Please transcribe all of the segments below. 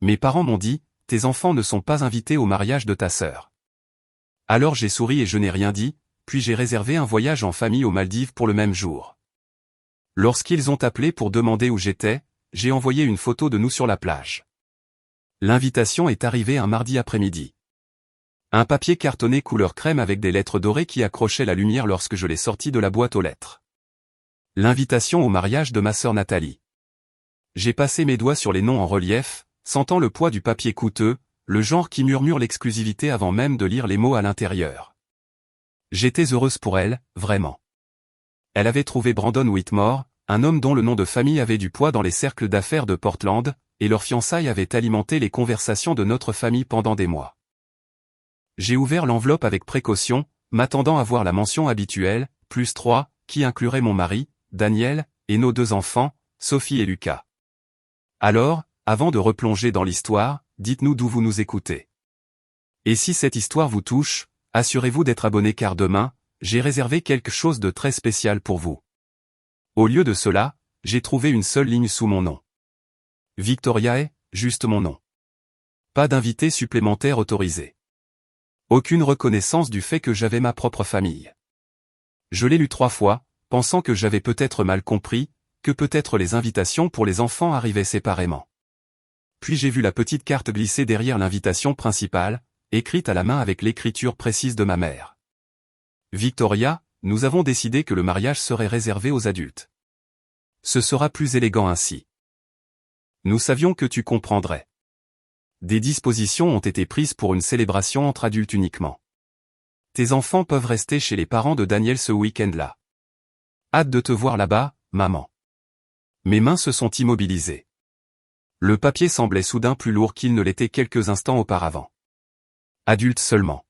Mes parents m'ont dit, tes enfants ne sont pas invités au mariage de ta sœur. Alors j'ai souri et je n'ai rien dit, puis j'ai réservé un voyage en famille aux Maldives pour le même jour. Lorsqu'ils ont appelé pour demander où j'étais, j'ai envoyé une photo de nous sur la plage. L'invitation est arrivée un mardi après-midi. Un papier cartonné couleur crème avec des lettres dorées qui accrochaient la lumière lorsque je l'ai sorti de la boîte aux lettres. L'invitation au mariage de ma sœur Nathalie. J'ai passé mes doigts sur les noms en relief, sentant le poids du papier coûteux, le genre qui murmure l'exclusivité avant même de lire les mots à l'intérieur. J'étais heureuse pour elle, vraiment. Elle avait trouvé Brandon Whitmore, un homme dont le nom de famille avait du poids dans les cercles d'affaires de Portland, et leur fiançailles avait alimenté les conversations de notre famille pendant des mois. J'ai ouvert l'enveloppe avec précaution, m'attendant à voir la mention habituelle, +3, qui inclurait mon mari, Daniel, et nos 2 enfants, Sophie et Lucas. Alors, avant de replonger dans l'histoire, dites-nous d'où vous nous écoutez. Et si cette histoire vous touche, assurez-vous d'être abonné car demain, j'ai réservé quelque chose de très spécial pour vous. Au lieu de cela, j'ai trouvé une seule ligne sous mon nom. Victoria est, juste mon nom. Pas d'invité supplémentaire autorisé. Aucune reconnaissance du fait que j'avais ma propre famille. Je l'ai lu 3 fois, pensant que j'avais peut-être mal compris, que peut-être les invitations pour les enfants arrivaient séparément. Puis j'ai vu la petite carte glisser derrière l'invitation principale, écrite à la main avec l'écriture précise de ma mère. Victoria, nous avons décidé que le mariage serait réservé aux adultes. Ce sera plus élégant ainsi. Nous savions que tu comprendrais. Des dispositions ont été prises pour une célébration entre adultes uniquement. Tes enfants peuvent rester chez les parents de Daniel ce week-end-là. Hâte de te voir là-bas, maman. Mes mains se sont immobilisées. Le papier semblait soudain plus lourd qu'il ne l'était quelques instants auparavant. Adulte seulement.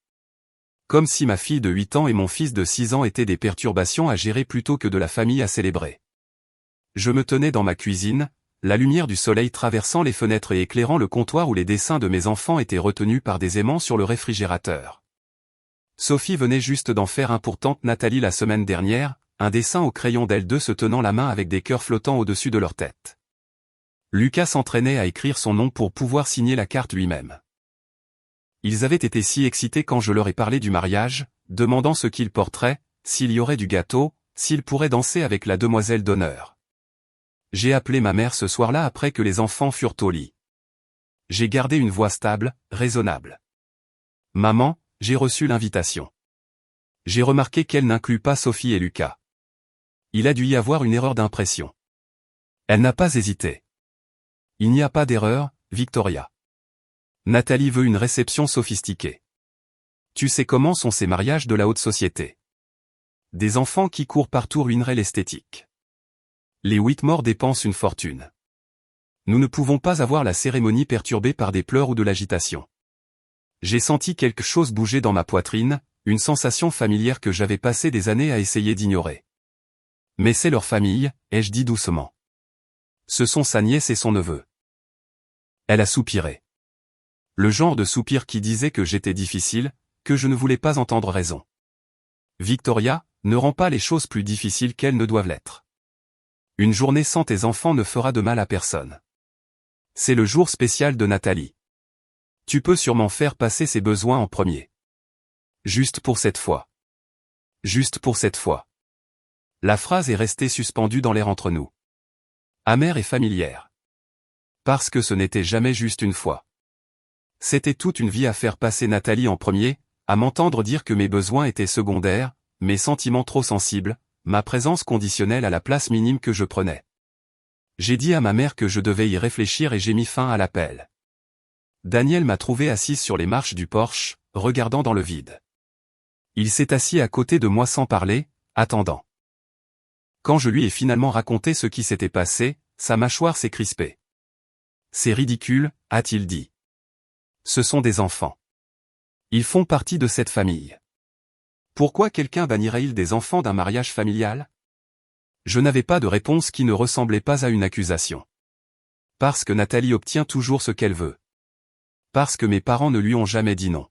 Comme si ma fille de 8 ans et mon fils de 6 ans étaient des perturbations à gérer plutôt que de la famille à célébrer. Je me tenais dans ma cuisine, la lumière du soleil traversant les fenêtres et éclairant le comptoir où les dessins de mes enfants étaient retenus par des aimants sur le réfrigérateur. Sophie venait juste d'en faire un pour tante Nathalie la semaine dernière, un dessin au crayon d'elles deux se tenant la main avec des cœurs flottants au-dessus de leur tête. Lucas s'entraînait à écrire son nom pour pouvoir signer la carte lui-même. Ils avaient été si excités quand je leur ai parlé du mariage, demandant ce qu'ils porteraient, s'il y aurait du gâteau, s'ils pourraient danser avec la demoiselle d'honneur. J'ai appelé ma mère ce soir-là après que les enfants furent au lit. J'ai gardé une voix stable, raisonnable. Maman, j'ai reçu l'invitation. J'ai remarqué qu'elle n'inclut pas Sophie et Lucas. Il a dû y avoir une erreur d'impression. Elle n'a pas hésité. Il n'y a pas d'erreur, Victoria. Nathalie veut une réception sophistiquée. Tu sais comment sont ces mariages de la haute société. Des enfants qui courent partout ruineraient l'esthétique. Les Whitmore dépensent une fortune. Nous ne pouvons pas avoir la cérémonie perturbée par des pleurs ou de l'agitation. J'ai senti quelque chose bouger dans ma poitrine, une sensation familière que j'avais passé des années à essayer d'ignorer. Mais c'est leur famille, ai-je dit doucement. Ce sont sa nièce et son neveu. Elle a soupiré. Le genre de soupir qui disait que j'étais difficile, que je ne voulais pas entendre raison. Victoria, ne rends pas les choses plus difficiles qu'elles ne doivent l'être. Une journée sans tes enfants ne fera de mal à personne. C'est le jour spécial de Nathalie. Tu peux sûrement faire passer ses besoins en premier. Juste pour cette fois. Juste pour cette fois. La phrase est restée suspendue dans l'air entre nous. Amère et familière. Parce que ce n'était jamais juste une fois. C'était toute une vie à faire passer Nathalie en premier, à m'entendre dire que mes besoins étaient secondaires, mes sentiments trop sensibles, ma présence conditionnelle à la place minime que je prenais. J'ai dit à ma mère que je devais y réfléchir et j'ai mis fin à l'appel. Daniel m'a trouvé assise sur les marches du porche, regardant dans le vide. Il s'est assis à côté de moi sans parler, attendant. Quand je lui ai finalement raconté ce qui s'était passé, sa mâchoire s'est crispée. C'est ridicule, a-t-il dit. Ce sont des enfants. Ils font partie de cette famille. Pourquoi quelqu'un bannirait-il des enfants d'un mariage familial? Je n'avais pas de réponse qui ne ressemblait pas à une accusation. Parce que Nathalie obtient toujours ce qu'elle veut. Parce que mes parents ne lui ont jamais dit non.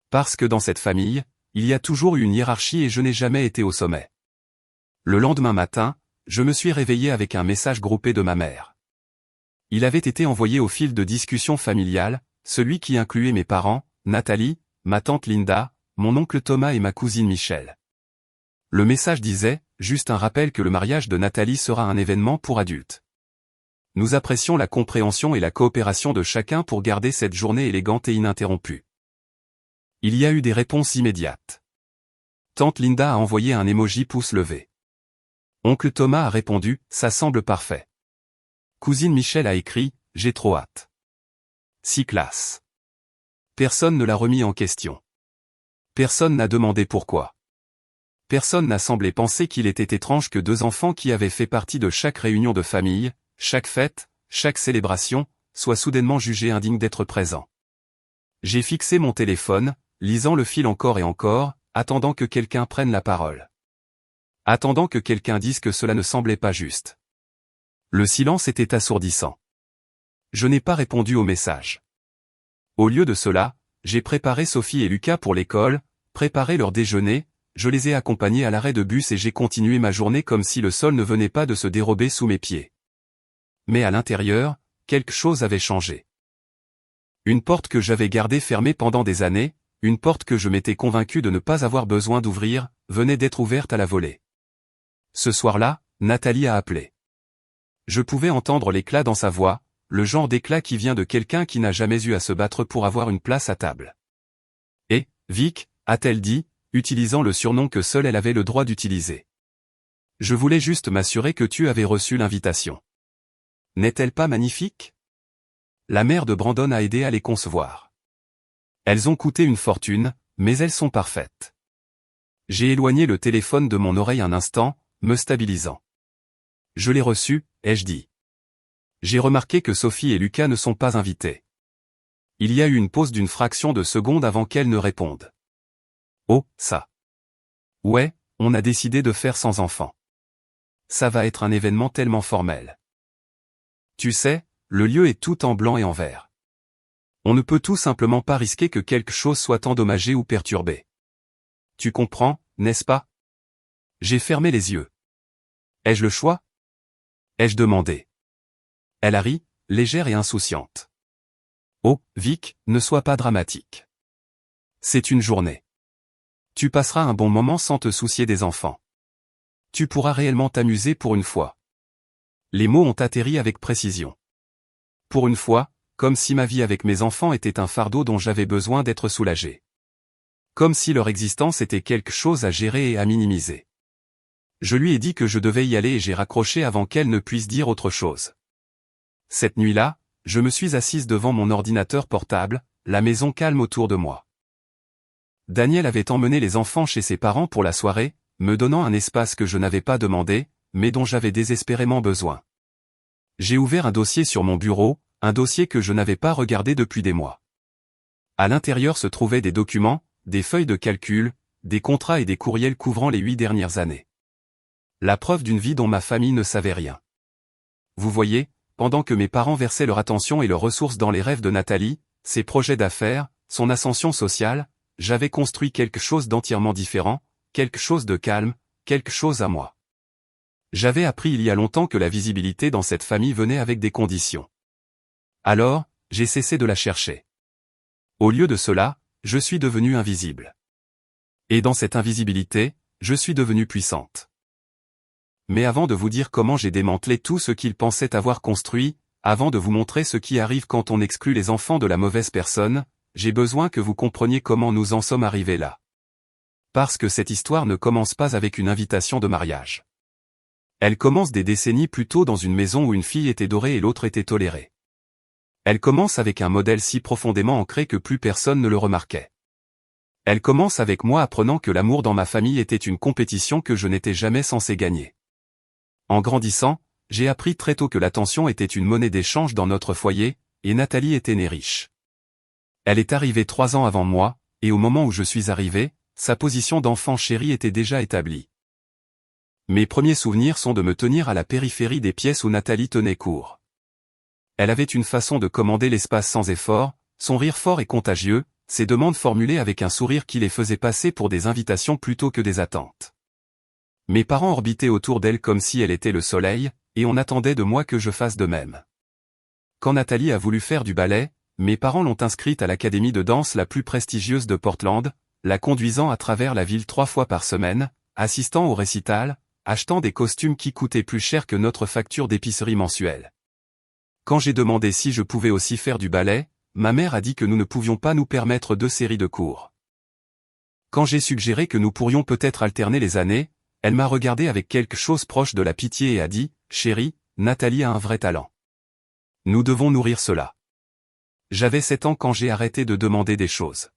Parce que dans cette famille, il y a toujours eu une hiérarchie et je n'ai jamais été au sommet. Le lendemain matin, je me suis réveillé avec un message groupé de ma mère. Il avait été envoyé au fil de discussions familiales, celui qui incluait mes parents, Nathalie, ma tante Linda, mon oncle Thomas et ma cousine Michelle. Le message disait, juste un rappel que le mariage de Nathalie sera un événement pour adultes. Nous apprécions la compréhension et la coopération de chacun pour garder cette journée élégante et ininterrompue. Il y a eu des réponses immédiates. Tante Linda a envoyé un emoji pouce levé. Oncle Thomas a répondu, ça semble parfait. Cousine Michelle a écrit, j'ai trop hâte. Si classe. Personne ne l'a remis en question. Personne n'a demandé pourquoi. Personne n'a semblé penser qu'il était étrange que deux enfants qui avaient fait partie de chaque réunion de famille, chaque fête, chaque célébration, soient soudainement jugés indignes d'être présents. J'ai fixé mon téléphone, lisant le fil encore et encore, attendant que quelqu'un prenne la parole. Attendant que quelqu'un dise que cela ne semblait pas juste. Le silence était assourdissant. Je n'ai pas répondu au message. Au lieu de cela, j'ai préparé Sophie et Lucas pour l'école, préparé leur déjeuner, je les ai accompagnés à l'arrêt de bus et j'ai continué ma journée comme si le sol ne venait pas de se dérober sous mes pieds. Mais à l'intérieur, quelque chose avait changé. Une porte que j'avais gardée fermée pendant des années, une porte que je m'étais convaincu de ne pas avoir besoin d'ouvrir, venait d'être ouverte à la volée. Ce soir-là, Nathalie a appelé. Je pouvais entendre l'éclat dans sa voix, le genre d'éclat qui vient de quelqu'un qui n'a jamais eu à se battre pour avoir une place à table. Et, Vic, a-t-elle dit, utilisant le surnom que seule elle avait le droit d'utiliser. Je voulais juste m'assurer que tu avais reçu l'invitation. N'est-elle pas magnifique? La mère de Brandon a aidé à les concevoir. Elles ont coûté une fortune, mais elles sont parfaites. J'ai éloigné le téléphone de mon oreille un instant, me stabilisant. Je l'ai reçu, ai-je dit. J'ai remarqué que Sophie et Lucas ne sont pas invités. Il y a eu une pause d'une fraction de seconde avant qu'elles ne répondent. Oh, ça. Ouais, on a décidé de faire sans enfants. Ça va être un événement tellement formel. Tu sais, le lieu est tout en blanc et en vert. On ne peut tout simplement pas risquer que quelque chose soit endommagé ou perturbé. Tu comprends, n'est-ce pas? J'ai fermé les yeux. Ai-je le choix? Ai-je demandé? Elle a ri, légère et insouciante. Oh, Vic, ne sois pas dramatique. C'est une journée. Tu passeras un bon moment sans te soucier des enfants. Tu pourras réellement t'amuser pour une fois. Les mots ont atterri avec précision. Pour une fois, comme si ma vie avec mes enfants était un fardeau dont j'avais besoin d'être soulagé. Comme si leur existence était quelque chose à gérer et à minimiser. Je lui ai dit que je devais y aller et j'ai raccroché avant qu'elle ne puisse dire autre chose. Cette nuit-là, je me suis assise devant mon ordinateur portable, la maison calme autour de moi. Daniel avait emmené les enfants chez ses parents pour la soirée, me donnant un espace que je n'avais pas demandé, mais dont j'avais désespérément besoin. J'ai ouvert un dossier sur mon bureau, un dossier que je n'avais pas regardé depuis des mois. À l'intérieur se trouvaient des documents, des feuilles de calcul, des contrats et des courriels couvrant les 8 dernières années. La preuve d'une vie dont ma famille ne savait rien. Vous voyez, pendant que mes parents versaient leur attention et leurs ressources dans les rêves de Nathalie, ses projets d'affaires, son ascension sociale, j'avais construit quelque chose d'entièrement différent, quelque chose de calme, quelque chose à moi. J'avais appris il y a longtemps que la visibilité dans cette famille venait avec des conditions. Alors, j'ai cessé de la chercher. Au lieu de cela, je suis devenue invisible. Et dans cette invisibilité, je suis devenue puissante. Mais avant de vous dire comment j'ai démantelé tout ce qu'ils pensaient avoir construit, avant de vous montrer ce qui arrive quand on exclut les enfants de la mauvaise personne, j'ai besoin que vous compreniez comment nous en sommes arrivés là. Parce que cette histoire ne commence pas avec une invitation de mariage. Elle commence des décennies plus tôt dans une maison où une fille était dorée et l'autre était tolérée. Elle commence avec un modèle si profondément ancré que plus personne ne le remarquait. Elle commence avec moi apprenant que l'amour dans ma famille était une compétition que je n'étais jamais censé gagner. En grandissant, j'ai appris très tôt que l'attention était une monnaie d'échange dans notre foyer, et Nathalie était née riche. Elle est arrivée 3 ans avant moi, et au moment où je suis arrivé, sa position d'enfant chéri était déjà établie. Mes premiers souvenirs sont de me tenir à la périphérie des pièces où Nathalie tenait cours. Elle avait une façon de commander l'espace sans effort, son rire fort et contagieux, ses demandes formulées avec un sourire qui les faisait passer pour des invitations plutôt que des attentes. Mes parents orbitaient autour d'elle comme si elle était le soleil, et on attendait de moi que je fasse de même. Quand Nathalie a voulu faire du ballet, mes parents l'ont inscrite à l'académie de danse la plus prestigieuse de Portland, la conduisant à travers la ville 3 fois par semaine, assistant au récital, achetant des costumes qui coûtaient plus cher que notre facture d'épicerie mensuelle. Quand j'ai demandé si je pouvais aussi faire du ballet, ma mère a dit que nous ne pouvions pas nous permettre 2 séries de cours. Quand j'ai suggéré que nous pourrions peut-être alterner les années, elle m'a regardé avec quelque chose proche de la pitié et a dit « Chérie, Nathalie a un vrai talent. Nous devons nourrir cela. » J'avais 7 ans quand j'ai arrêté de demander des choses.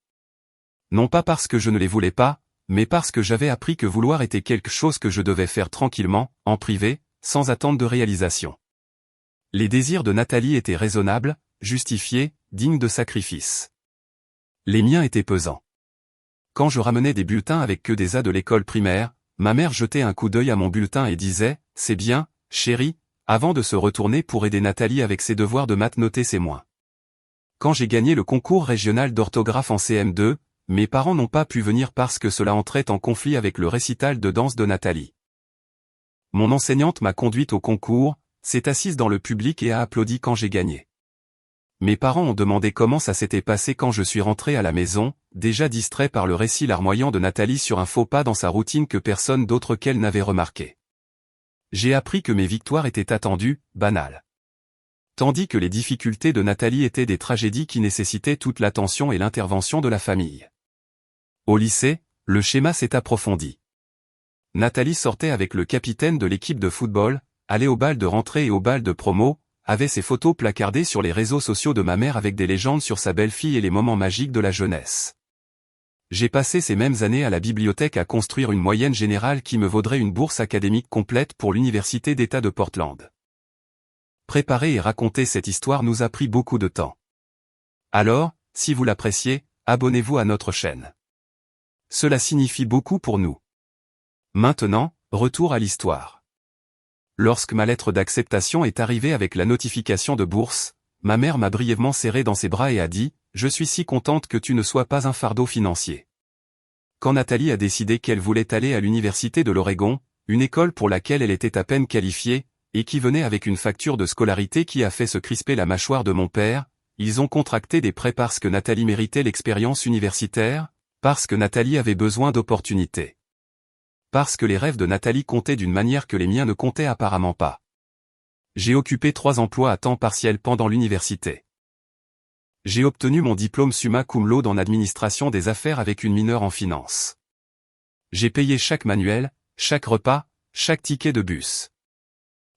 Non pas parce que je ne les voulais pas, mais parce que j'avais appris que vouloir était quelque chose que je devais faire tranquillement, en privé, sans attente de réalisation. Les désirs de Nathalie étaient raisonnables, justifiés, dignes de sacrifice. Les miens étaient pesants. Quand je ramenais des bulletins avec que des A de l'école primaire, ma mère jetait un coup d'œil à mon bulletin et disait « C'est bien, chérie », avant de se retourner pour aider Nathalie avec ses devoirs de maths notés C-. Quand j'ai gagné le concours régional d'orthographe en CM2, mes parents n'ont pas pu venir parce que cela entrait en conflit avec le récital de danse de Nathalie. Mon enseignante m'a conduite au concours, s'est assise dans le public et a applaudi quand j'ai gagné. Mes parents ont demandé comment ça s'était passé quand je suis rentré à la maison, déjà distrait par le récit larmoyant de Nathalie sur un faux pas dans sa routine que personne d'autre qu'elle n'avait remarqué. J'ai appris que mes victoires étaient attendues, banales. Tandis que les difficultés de Nathalie étaient des tragédies qui nécessitaient toute l'attention et l'intervention de la famille. Au lycée, le schéma s'est approfondi. Nathalie sortait avec le capitaine de l'équipe de football, allait au bal de rentrée et au bal de promo, avait ses photos placardées sur les réseaux sociaux de ma mère avec des légendes sur sa belle-fille et les moments magiques de la jeunesse. J'ai passé ces mêmes années à la bibliothèque à construire une moyenne générale qui me vaudrait une bourse académique complète pour l'Université d'État de Portland. Préparer et raconter cette histoire nous a pris beaucoup de temps. Alors, si vous l'appréciez, abonnez-vous à notre chaîne. Cela signifie beaucoup pour nous. Maintenant, retour à l'histoire. Lorsque ma lettre d'acceptation est arrivée avec la notification de bourse, ma mère m'a brièvement serré dans ses bras et a dit « Je suis si contente que tu ne sois pas un fardeau financier. » Quand Nathalie a décidé qu'elle voulait aller à l'université de l'Oregon, une école pour laquelle elle était à peine qualifiée, et qui venait avec une facture de scolarité qui a fait se crisper la mâchoire de mon père, ils ont contracté des prêts parce que Nathalie méritait l'expérience universitaire, parce que Nathalie avait besoin d'opportunités. Parce que les rêves de Nathalie comptaient d'une manière que les miens ne comptaient apparemment pas. J'ai occupé 3 emplois à temps partiel pendant l'université. J'ai obtenu mon diplôme summa cum laude en administration des affaires avec une mineure en finance. J'ai payé chaque manuel, chaque repas, chaque ticket de bus.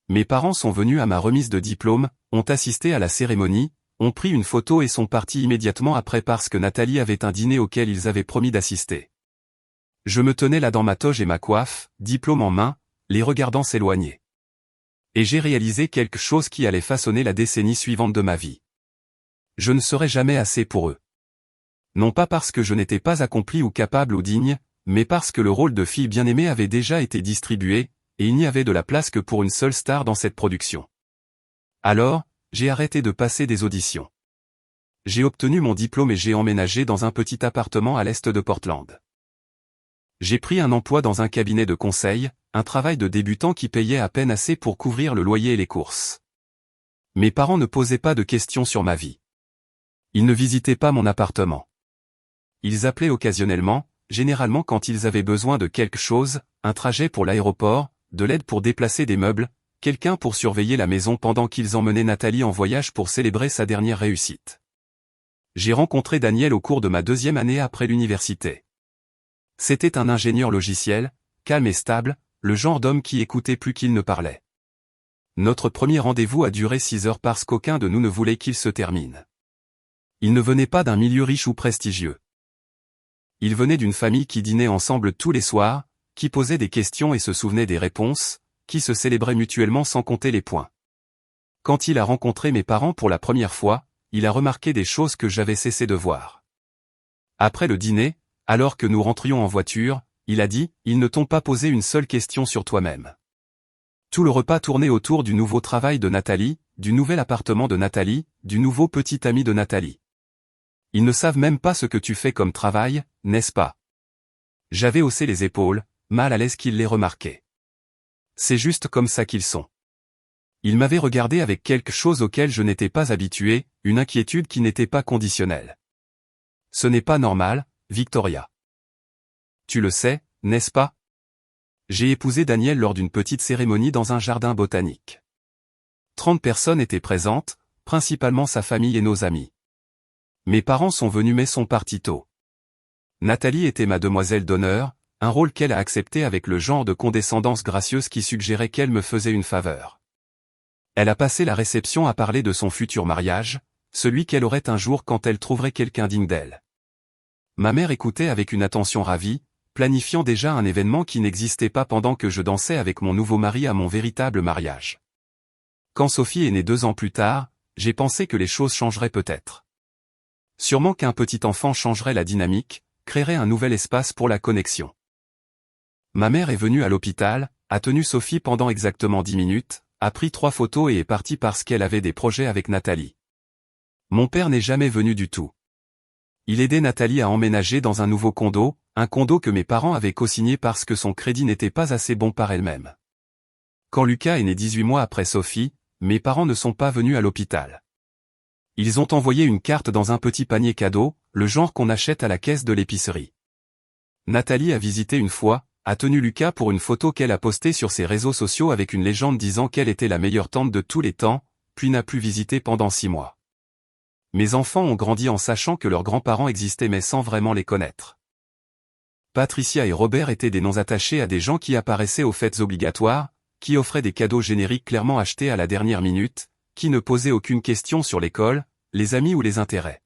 Mes parents sont venus à ma remise de diplôme, ont assisté à la cérémonie, ont pris une photo et sont partis immédiatement après parce que Nathalie avait un dîner auquel ils avaient promis d'assister. Je me tenais là dans ma toge et ma coiffe, diplôme en main, les regardant s'éloigner. Et j'ai réalisé quelque chose qui allait façonner la décennie suivante de ma vie. Je ne serai jamais assez pour eux. Non pas parce que je n'étais pas accompli ou capable ou digne, mais parce que le rôle de fille bien-aimée avait déjà été distribué, et il n'y avait de la place que pour une seule star dans cette production. Alors, j'ai arrêté de passer des auditions. J'ai obtenu mon diplôme et j'ai emménagé dans un petit appartement à l'est de Portland. J'ai pris un emploi dans un cabinet de conseil, un travail de débutant qui payait à peine assez pour couvrir le loyer et les courses. Mes parents ne posaient pas de questions sur ma vie. Ils ne visitaient pas mon appartement. Ils appelaient occasionnellement, généralement quand ils avaient besoin de quelque chose, un trajet pour l'aéroport, de l'aide pour déplacer des meubles, quelqu'un pour surveiller la maison pendant qu'ils emmenaient Nathalie en voyage pour célébrer sa dernière réussite. J'ai rencontré Daniel au cours de ma 2e année après l'université. C'était un ingénieur logiciel, calme et stable, le genre d'homme qui écoutait plus qu'il ne parlait. Notre premier rendez-vous a duré 6 heures parce qu'aucun de nous ne voulait qu'il se termine. Il ne venait pas d'un milieu riche ou prestigieux. Il venait d'une famille qui dînait ensemble tous les soirs, qui posait des questions et se souvenait des réponses, qui se célébrait mutuellement sans compter les points. Quand il a rencontré mes parents pour la première fois, il a remarqué des choses que j'avais cessé de voir. Après le dîner, alors que nous rentrions en voiture, il a dit « Ils ne t'ont pas posé une seule question sur toi-même. » Tout le repas tournait autour du nouveau travail de Nathalie, du nouvel appartement de Nathalie, du nouveau petit ami de Nathalie. Ils ne savent même pas ce que tu fais comme travail, n'est-ce pas? J'avais haussé les épaules, mal à l'aise qu'il les remarquait. C'est juste comme ça qu'ils sont. Il m'avait regardé avec quelque chose auquel je n'étais pas habitué, une inquiétude qui n'était pas conditionnelle. Ce n'est pas normal, Victoria. Tu le sais, n'est-ce pas? J'ai épousé Daniel lors d'une petite cérémonie dans un jardin botanique. 30 personnes étaient présentes, principalement sa famille et nos amis. Mes parents sont venus mais sont partis tôt. Nathalie était ma demoiselle d'honneur, un rôle qu'elle a accepté avec le genre de condescendance gracieuse qui suggérait qu'elle me faisait une faveur. Elle a passé la réception à parler de son futur mariage, celui qu'elle aurait un jour quand elle trouverait quelqu'un digne d'elle. Ma mère écoutait avec une attention ravie, planifiant déjà un événement qui n'existait pas pendant que je dansais avec mon nouveau mari à mon véritable mariage. Quand Sophie est née 2 ans plus tard, j'ai pensé que les choses changeraient peut-être. Sûrement qu'un petit enfant changerait la dynamique, créerait un nouvel espace pour la connexion. Ma mère est venue à l'hôpital, a tenu Sophie pendant exactement 10 minutes, a pris 3 photos et est partie parce qu'elle avait des projets avec Nathalie. Mon père n'est jamais venu du tout. Il aidait Nathalie à emménager dans un nouveau condo, un condo que mes parents avaient co-signé parce que son crédit n'était pas assez bon par elle-même. Quand Lucas est né 18 mois après Sophie, mes parents ne sont pas venus à l'hôpital. Ils ont envoyé une carte dans un petit panier cadeau, le genre qu'on achète à la caisse de l'épicerie. Nathalie a visité une fois, a tenu Lucas pour une photo qu'elle a postée sur ses réseaux sociaux avec une légende disant qu'elle était la meilleure tante de tous les temps, puis n'a plus visité pendant 6 mois. Mes enfants ont grandi en sachant que leurs grands-parents existaient mais sans vraiment les connaître. Patricia et Robert étaient des noms attachés à des gens qui apparaissaient aux fêtes obligatoires, qui offraient des cadeaux génériques clairement achetés à la dernière minute, qui ne posaient aucune question sur l'école, les amis ou les intérêts.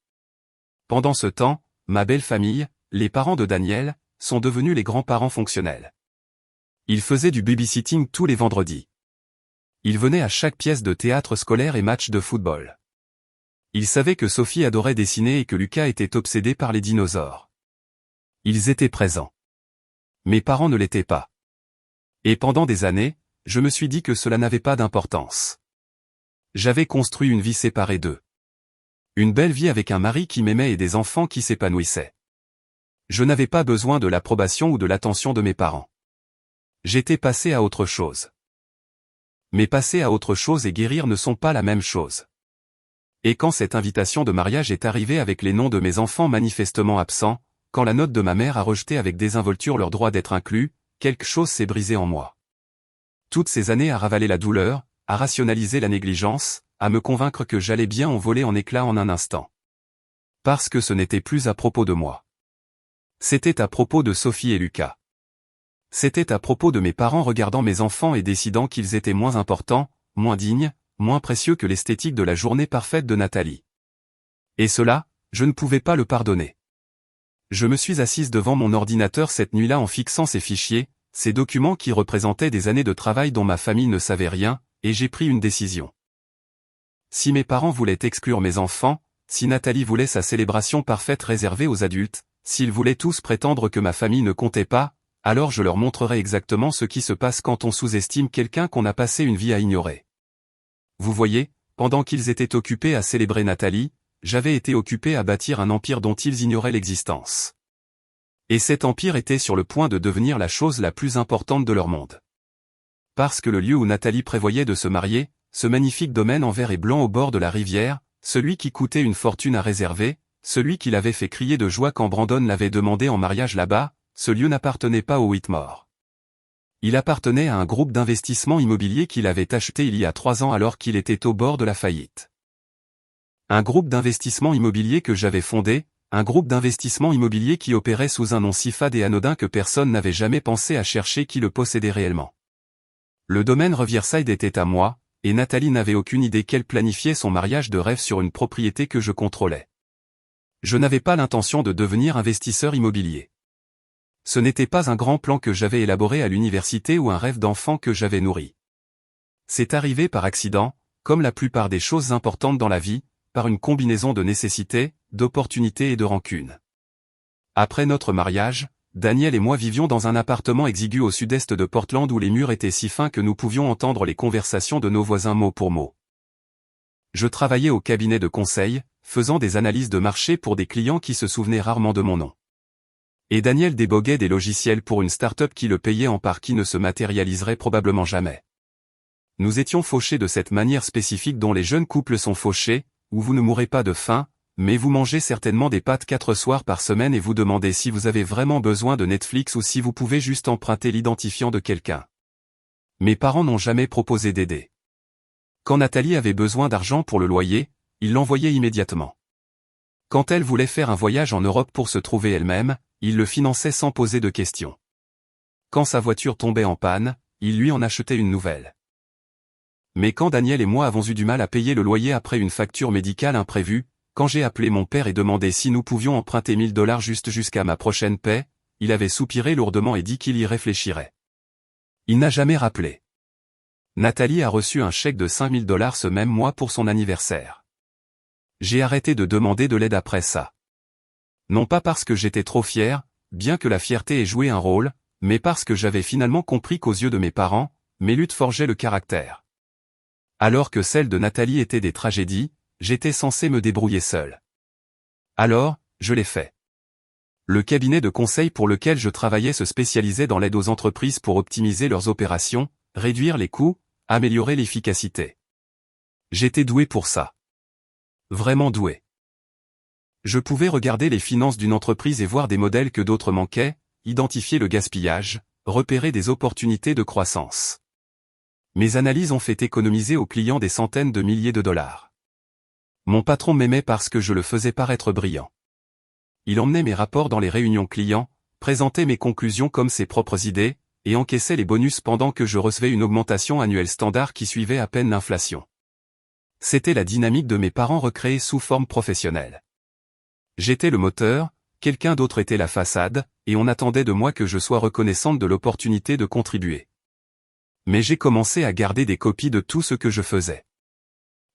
Pendant ce temps, ma belle famille, les parents de Daniel, sont devenus les grands-parents fonctionnels. Ils faisaient du babysitting tous les vendredis. Ils venaient à chaque pièce de théâtre scolaire et match de football. Ils savaient que Sophie adorait dessiner et que Lucas était obsédé par les dinosaures. Ils étaient présents. Mes parents ne l'étaient pas. Et pendant des années, je me suis dit que cela n'avait pas d'importance. J'avais construit une vie séparée d'eux. Une belle vie avec un mari qui m'aimait et des enfants qui s'épanouissaient. Je n'avais pas besoin de l'approbation ou de l'attention de mes parents. J'étais passé à autre chose. Mais passer à autre chose et guérir ne sont pas la même chose. Et quand cette invitation de mariage est arrivée avec les noms de mes enfants manifestement absents, quand la note de ma mère a rejeté avec désinvolture leur droit d'être inclus, quelque chose s'est brisé en moi. Toutes ces années à ravaler la douleur, à rationaliser la négligence, à me convaincre que j'allais bien en voler en éclats en un instant. Parce que ce n'était plus à propos de moi. C'était à propos de Sophie et Lucas. C'était à propos de mes parents regardant mes enfants et décidant qu'ils étaient moins importants, moins dignes, moins précieux que l'esthétique de la journée parfaite de Nathalie. Et cela, je ne pouvais pas le pardonner. Je me suis assise devant mon ordinateur cette nuit-là en fixant ces fichiers, ces documents qui représentaient des années de travail dont ma famille ne savait rien, et j'ai pris une décision. Si mes parents voulaient exclure mes enfants, si Nathalie voulait sa célébration parfaite réservée aux adultes, s'ils voulaient tous prétendre que ma famille ne comptait pas, alors je leur montrerai exactement ce qui se passe quand on sous-estime quelqu'un qu'on a passé une vie à ignorer. Vous voyez, pendant qu'ils étaient occupés à célébrer Nathalie, j'avais été occupé à bâtir un empire dont ils ignoraient l'existence. Et cet empire était sur le point de devenir la chose la plus importante de leur monde. Parce que le lieu où Nathalie prévoyait de se marier, ce magnifique domaine en vert et blanc au bord de la rivière, celui qui coûtait une fortune à réserver, celui qui l'avait fait crier de joie quand Brandon l'avait demandé en mariage là-bas, ce lieu n'appartenait pas au Whitmore. Il appartenait à un groupe d'investissement immobilier qu'il avait acheté il y a 3 ans alors qu'il était au bord de la faillite. Un groupe d'investissement immobilier que j'avais fondé, un groupe d'investissement immobilier qui opérait sous un nom si fade et anodin que personne n'avait jamais pensé à chercher qui le possédait réellement. Le domaine Riverside était à moi, et Nathalie n'avait aucune idée qu'elle planifiait son mariage de rêve sur une propriété que je contrôlais. Je n'avais pas l'intention de devenir investisseur immobilier. Ce n'était pas un grand plan que j'avais élaboré à l'université ou un rêve d'enfant que j'avais nourri. C'est arrivé par accident, comme la plupart des choses importantes dans la vie, par une combinaison de nécessité, d'opportunité et de rancune. Après notre mariage, Daniel et moi vivions dans un appartement exigu au sud-est de Portland où les murs étaient si fins que nous pouvions entendre les conversations de nos voisins mot pour mot. Je travaillais au cabinet de conseil, faisant des analyses de marché pour des clients qui se souvenaient rarement de mon nom. Et Daniel déboguait des logiciels pour une start-up qui le payait en part qui ne se matérialiserait probablement jamais. Nous étions fauchés de cette manière spécifique dont les jeunes couples sont fauchés, où vous ne mourrez pas de faim, mais vous mangez certainement des pâtes 4 soirs par semaine et vous demandez si vous avez vraiment besoin de Netflix ou si vous pouvez juste emprunter l'identifiant de quelqu'un. Mes parents n'ont jamais proposé d'aider. Quand Nathalie avait besoin d'argent pour le loyer, ils l'envoyaient immédiatement. Quand elle voulait faire un voyage en Europe pour se trouver elle-même, ils le finançaient sans poser de questions. Quand sa voiture tombait en panne, ils lui en achetaient une nouvelle. Mais quand Daniel et moi avons eu du mal à payer le loyer après une facture médicale imprévue, quand j'ai appelé mon père et demandé si nous pouvions emprunter $1000 juste jusqu'à ma prochaine paie, il avait soupiré lourdement et dit qu'il y réfléchirait. Il n'a jamais rappelé. Nathalie a reçu un chèque de $5000 ce même mois pour son anniversaire. J'ai arrêté de demander de l'aide après ça. Non pas parce que j'étais trop fier, bien que la fierté ait joué un rôle, mais parce que j'avais finalement compris qu'aux yeux de mes parents, mes luttes forgeaient le caractère. Alors que celles de Nathalie étaient des tragédies, j'étais censé me débrouiller seul. Alors, je l'ai fait. Le cabinet de conseil pour lequel je travaillais se spécialisait dans l'aide aux entreprises pour optimiser leurs opérations, réduire les coûts, améliorer l'efficacité. J'étais doué pour ça. Vraiment doué. Je pouvais regarder les finances d'une entreprise et voir des modèles que d'autres manquaient, identifier le gaspillage, repérer des opportunités de croissance. Mes analyses ont fait économiser aux clients des centaines de milliers de dollars. Mon patron m'aimait parce que je le faisais paraître brillant. Il emmenait mes rapports dans les réunions clients, présentait mes conclusions comme ses propres idées, et encaissait les bonus pendant que je recevais une augmentation annuelle standard qui suivait à peine l'inflation. C'était la dynamique de mes parents recréée sous forme professionnelle. J'étais le moteur, quelqu'un d'autre était la façade, et on attendait de moi que je sois reconnaissante de l'opportunité de contribuer. Mais j'ai commencé à garder des copies de tout ce que je faisais.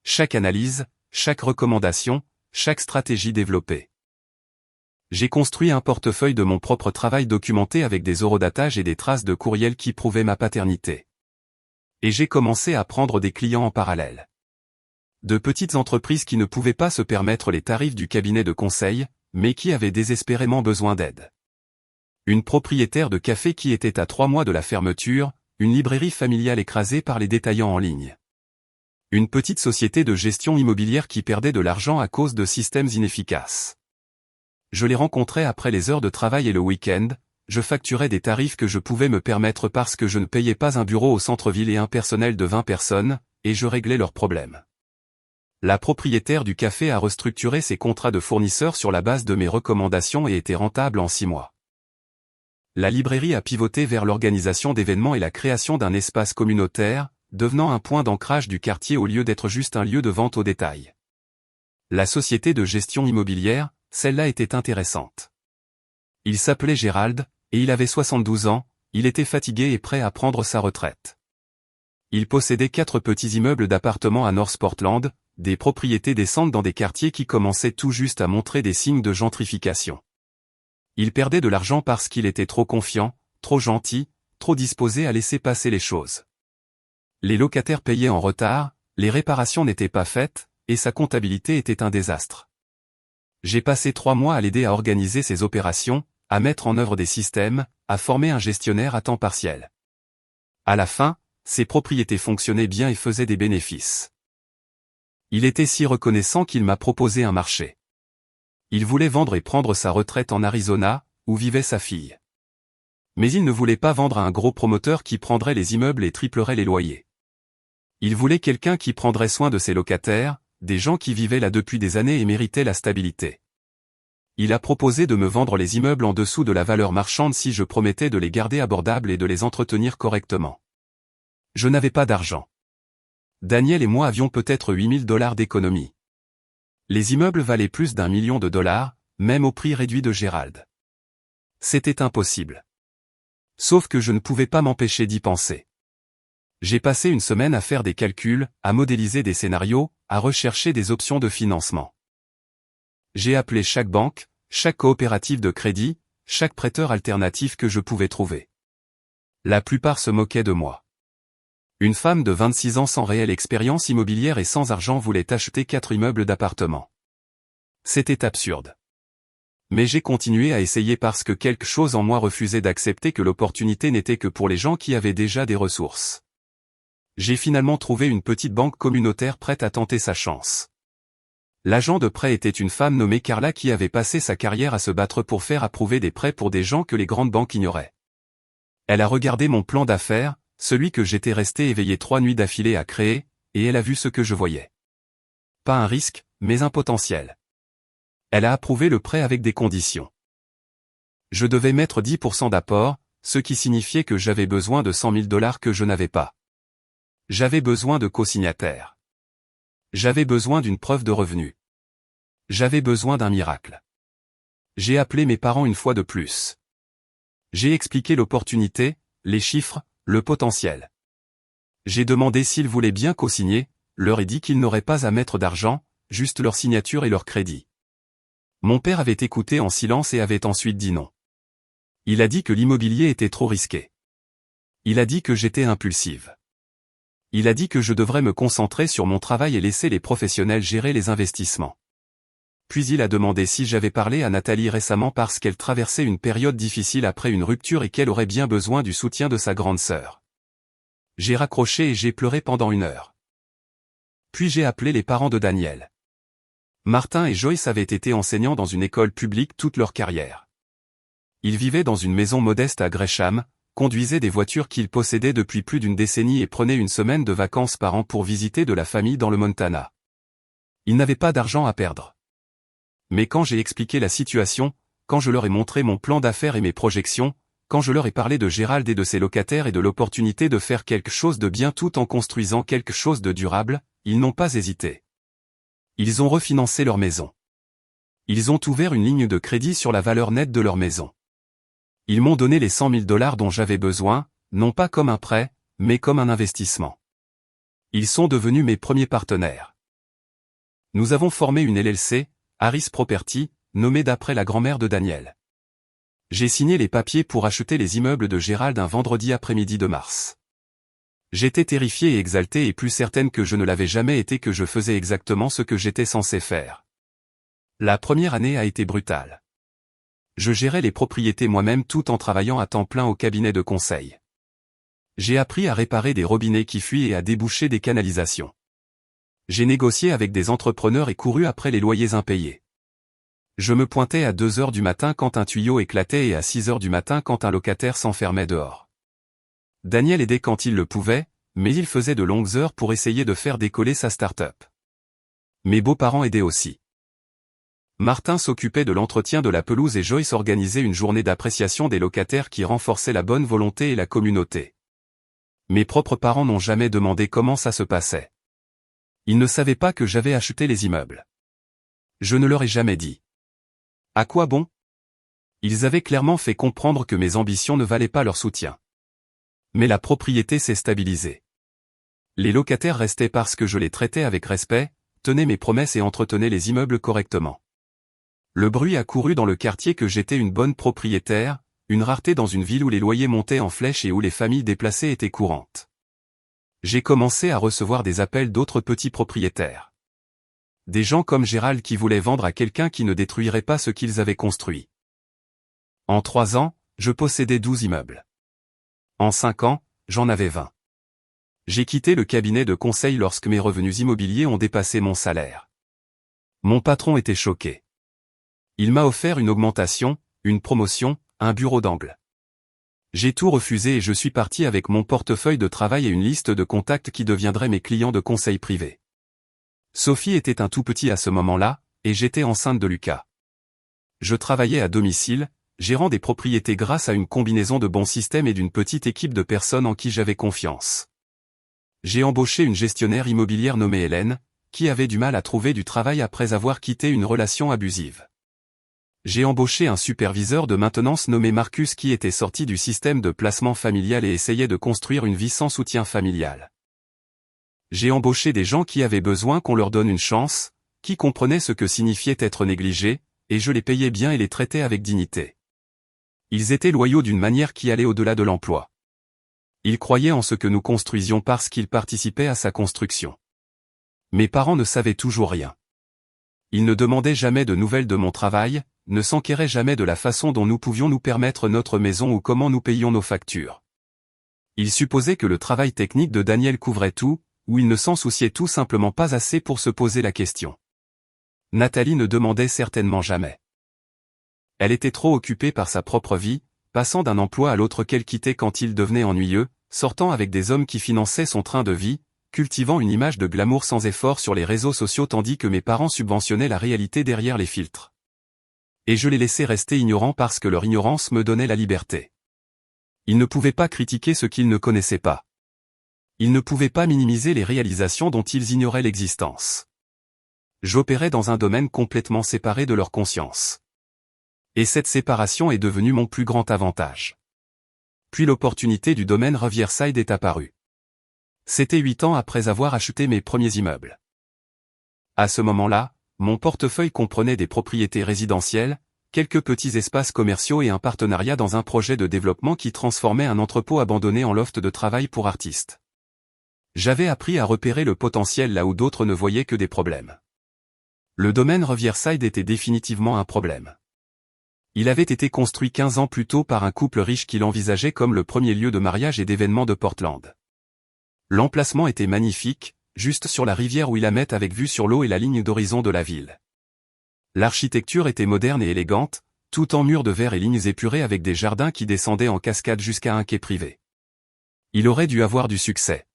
Chaque analyse, chaque recommandation, chaque stratégie développée. J'ai construit un portefeuille de mon propre travail documenté avec des horodatages et des traces de courriel qui prouvaient ma paternité. Et j'ai commencé à prendre des clients en parallèle. De petites entreprises qui ne pouvaient pas se permettre les tarifs du cabinet de conseil, mais qui avaient désespérément besoin d'aide. Une propriétaire de café qui était à 3 mois de la fermeture, une librairie familiale écrasée par les détaillants en ligne. Une petite société de gestion immobilière qui perdait de l'argent à cause de systèmes inefficaces. Je les rencontrais après les heures de travail et le week-end, je facturais des tarifs que je pouvais me permettre parce que je ne payais pas un bureau au centre-ville et un personnel de 20 personnes, et je réglais leurs problèmes. La propriétaire du café a restructuré ses contrats de fournisseurs sur la base de mes recommandations et était rentable en 6 mois. La librairie a pivoté vers l'organisation d'événements et la création d'un espace communautaire, devenant un point d'ancrage du quartier au lieu d'être juste un lieu de vente au détail. La société de gestion immobilière, celle-là était intéressante. Il s'appelait Gérald, et il avait 72 ans, il était fatigué et prêt à prendre sa retraite. Il possédait 4 petits immeubles d'appartements à North Portland, des propriétés décentes dans des quartiers qui commençaient tout juste à montrer des signes de gentrification. Il perdait de l'argent parce qu'il était trop confiant, trop gentil, trop disposé à laisser passer les choses. Les locataires payaient en retard, les réparations n'étaient pas faites, et sa comptabilité était un désastre. J'ai passé 3 mois à l'aider à organiser ses opérations, à mettre en œuvre des systèmes, à former un gestionnaire à temps partiel. À la fin, ses propriétés fonctionnaient bien et faisaient des bénéfices. Il était si reconnaissant qu'il m'a proposé un marché. Il voulait vendre et prendre sa retraite en Arizona, où vivait sa fille. Mais il ne voulait pas vendre à un gros promoteur qui prendrait les immeubles et triplerait les loyers. Il voulait quelqu'un qui prendrait soin de ses locataires, des gens qui vivaient là depuis des années et méritaient la stabilité. Il a proposé de me vendre les immeubles en dessous de la valeur marchande si je promettais de les garder abordables et de les entretenir correctement. Je n'avais pas d'argent. Daniel et moi avions peut-être $8000 d'économie. Les immeubles valaient plus d'1 million de dollars, même au prix réduit de Gérald. C'était impossible. Sauf que je ne pouvais pas m'empêcher d'y penser. J'ai passé une semaine à faire des calculs, à modéliser des scénarios, à rechercher des options de financement. J'ai appelé chaque banque, chaque coopérative de crédit, chaque prêteur alternatif que je pouvais trouver. La plupart se moquaient de moi. Une femme de 26 ans sans réelle expérience immobilière et sans argent voulait acheter 4 immeubles d'appartements. C'était absurde. Mais j'ai continué à essayer parce que quelque chose en moi refusait d'accepter que l'opportunité n'était que pour les gens qui avaient déjà des ressources. J'ai finalement trouvé une petite banque communautaire prête à tenter sa chance. L'agent de prêt était une femme nommée Carla qui avait passé sa carrière à se battre pour faire approuver des prêts pour des gens que les grandes banques ignoraient. Elle a regardé mon plan d'affaires, celui que j'étais resté éveillé 3 nuits d'affilée à créer, et elle a vu ce que je voyais. Pas un risque, mais un potentiel. Elle a approuvé le prêt avec des conditions. Je devais mettre 10% d'apport, ce qui signifiait que j'avais besoin de 100 000 $ que je n'avais pas. J'avais besoin de co-signataires. J'avais besoin d'une preuve de revenu. J'avais besoin d'un miracle. J'ai appelé mes parents une fois de plus. J'ai expliqué l'opportunité, les chiffres, le potentiel. J'ai demandé s'ils voulaient bien co-signer, leur ai dit qu'ils n'auraient pas à mettre d'argent, juste leur signature et leur crédit. Mon père avait écouté en silence et avait ensuite dit non. Il a dit que l'immobilier était trop risqué. Il a dit que j'étais impulsive. Il a dit que je devrais me concentrer sur mon travail et laisser les professionnels gérer les investissements. Puis il a demandé si j'avais parlé à Nathalie récemment parce qu'elle traversait une période difficile après une rupture et qu'elle aurait bien besoin du soutien de sa grande sœur. J'ai raccroché et j'ai pleuré pendant 1 heure. Puis j'ai appelé les parents de Daniel. Martin et Joyce avaient été enseignants dans une école publique toute leur carrière. Ils vivaient dans une maison modeste à Gresham, conduisaient des voitures qu'ils possédaient depuis plus d'1 décennie et prenaient 1 semaine de vacances par an pour visiter de la famille dans le Montana. Ils n'avaient pas d'argent à perdre. Mais quand j'ai expliqué la situation, quand je leur ai montré mon plan d'affaires et mes projections, quand je leur ai parlé de Gérald et de ses locataires et de l'opportunité de faire quelque chose de bien tout en construisant quelque chose de durable, ils n'ont pas hésité. Ils ont refinancé leur maison. Ils ont ouvert une ligne de crédit sur la valeur nette de leur maison. Ils m'ont donné les 100 000 $ dont j'avais besoin, non pas comme un prêt, mais comme un investissement. Ils sont devenus mes premiers partenaires. Nous avons formé une LLC, Harris Property, nommée d'après la grand-mère de Daniel. J'ai signé les papiers pour acheter les immeubles de Gérald un vendredi après-midi de mars. J'étais terrifiée et exaltée et plus certaine que je ne l'avais jamais été que je faisais exactement ce que j'étais censé faire. La première année a été brutale. Je gérais les propriétés moi-même tout en travaillant à temps plein au cabinet de conseil. J'ai appris à réparer des robinets qui fuient et à déboucher des canalisations. J'ai négocié avec des entrepreneurs et couru après les loyers impayés. Je me pointais à 2 heures du matin quand un tuyau éclatait et à 6 heures du matin quand un locataire s'enfermait dehors. Daniel aidait quand il le pouvait, mais il faisait de longues heures pour essayer de faire décoller sa start-up. Mes beaux-parents aidaient aussi. Martin s'occupait de l'entretien de la pelouse et Joyce organisait une journée d'appréciation des locataires qui renforçait la bonne volonté et la communauté. Mes propres parents n'ont jamais demandé comment ça se passait. Ils ne savaient pas que j'avais acheté les immeubles. Je ne leur ai jamais dit. À quoi bon? Ils avaient clairement fait comprendre que mes ambitions ne valaient pas leur soutien. Mais la propriété s'est stabilisée. Les locataires restaient parce que je les traitais avec respect, tenais mes promesses et entretenais les immeubles correctement. Le bruit a couru dans le quartier que j'étais une bonne propriétaire, une rareté dans une ville où les loyers montaient en flèche et où les familles déplacées étaient courantes. J'ai commencé à recevoir des appels d'autres petits propriétaires. Des gens comme Gérald qui voulaient vendre à quelqu'un qui ne détruirait pas ce qu'ils avaient construit. En 3 ans, je possédais 12 immeubles. En 5 ans, j'en avais 20. J'ai quitté le cabinet de conseil lorsque mes revenus immobiliers ont dépassé mon salaire. Mon patron était choqué. Il m'a offert une augmentation, une promotion, un bureau d'angle. J'ai tout refusé et je suis parti avec mon portefeuille de travail et une liste de contacts qui deviendraient mes clients de conseil privé. Sophie était un tout petit à ce moment-là, et j'étais enceinte de Lucas. Je travaillais à domicile, gérant des propriétés grâce à une combinaison de bons systèmes et d'une petite équipe de personnes en qui j'avais confiance. J'ai embauché une gestionnaire immobilière nommée Hélène, qui avait du mal à trouver du travail après avoir quitté une relation abusive. J'ai embauché un superviseur de maintenance nommé Marcus qui était sorti du système de placement familial et essayait de construire une vie sans soutien familial. J'ai embauché des gens qui avaient besoin qu'on leur donne une chance, qui comprenaient ce que signifiait être négligé, et je les payais bien et les traitais avec dignité. Ils étaient loyaux d'une manière qui allait au-delà de l'emploi. Ils croyaient en ce que nous construisions parce qu'ils participaient à sa construction. Mes parents ne savaient toujours rien. Ils ne demandaient jamais de nouvelles de mon travail, ne s'enquéraient jamais de la façon dont nous pouvions nous permettre notre maison ou comment nous payions nos factures. Il supposait que le travail technique de Daniel couvrait tout, ou il ne s'en souciait tout simplement pas assez pour se poser la question. Nathalie ne demandait certainement jamais. Elle était trop occupée par sa propre vie, passant d'un emploi à l'autre qu'elle quittait quand il devenait ennuyeux, sortant avec des hommes qui finançaient son train de vie, cultivant une image de glamour sans effort sur les réseaux sociaux tandis que mes parents subventionnaient la réalité derrière les filtres. Et je les laissais rester ignorants parce que leur ignorance me donnait la liberté. Ils ne pouvaient pas critiquer ce qu'ils ne connaissaient pas. Ils ne pouvaient pas minimiser les réalisations dont ils ignoraient l'existence. J'opérais dans un domaine complètement séparé de leur conscience. Et cette séparation est devenue mon plus grand avantage. Puis l'opportunité du domaine Riverside est apparue. C'était 8 ans après avoir acheté mes premiers immeubles. À ce moment-là, mon portefeuille comprenait des propriétés résidentielles, quelques petits espaces commerciaux et un partenariat dans un projet de développement qui transformait un entrepôt abandonné en loft de travail pour artistes. J'avais appris à repérer le potentiel là où d'autres ne voyaient que des problèmes. Le domaine Riverside était définitivement un problème. Il avait été construit 15 ans plus tôt par un couple riche qui l'envisageait comme le premier lieu de mariage et d'événements de Portland. L'emplacement était magnifique, juste sur la rivière Willamette avec vue sur l'eau et la ligne d'horizon de la ville. L'architecture était moderne et élégante, tout en murs de verre et lignes épurées avec des jardins qui descendaient en cascade jusqu'à un quai privé. Il aurait dû avoir du succès.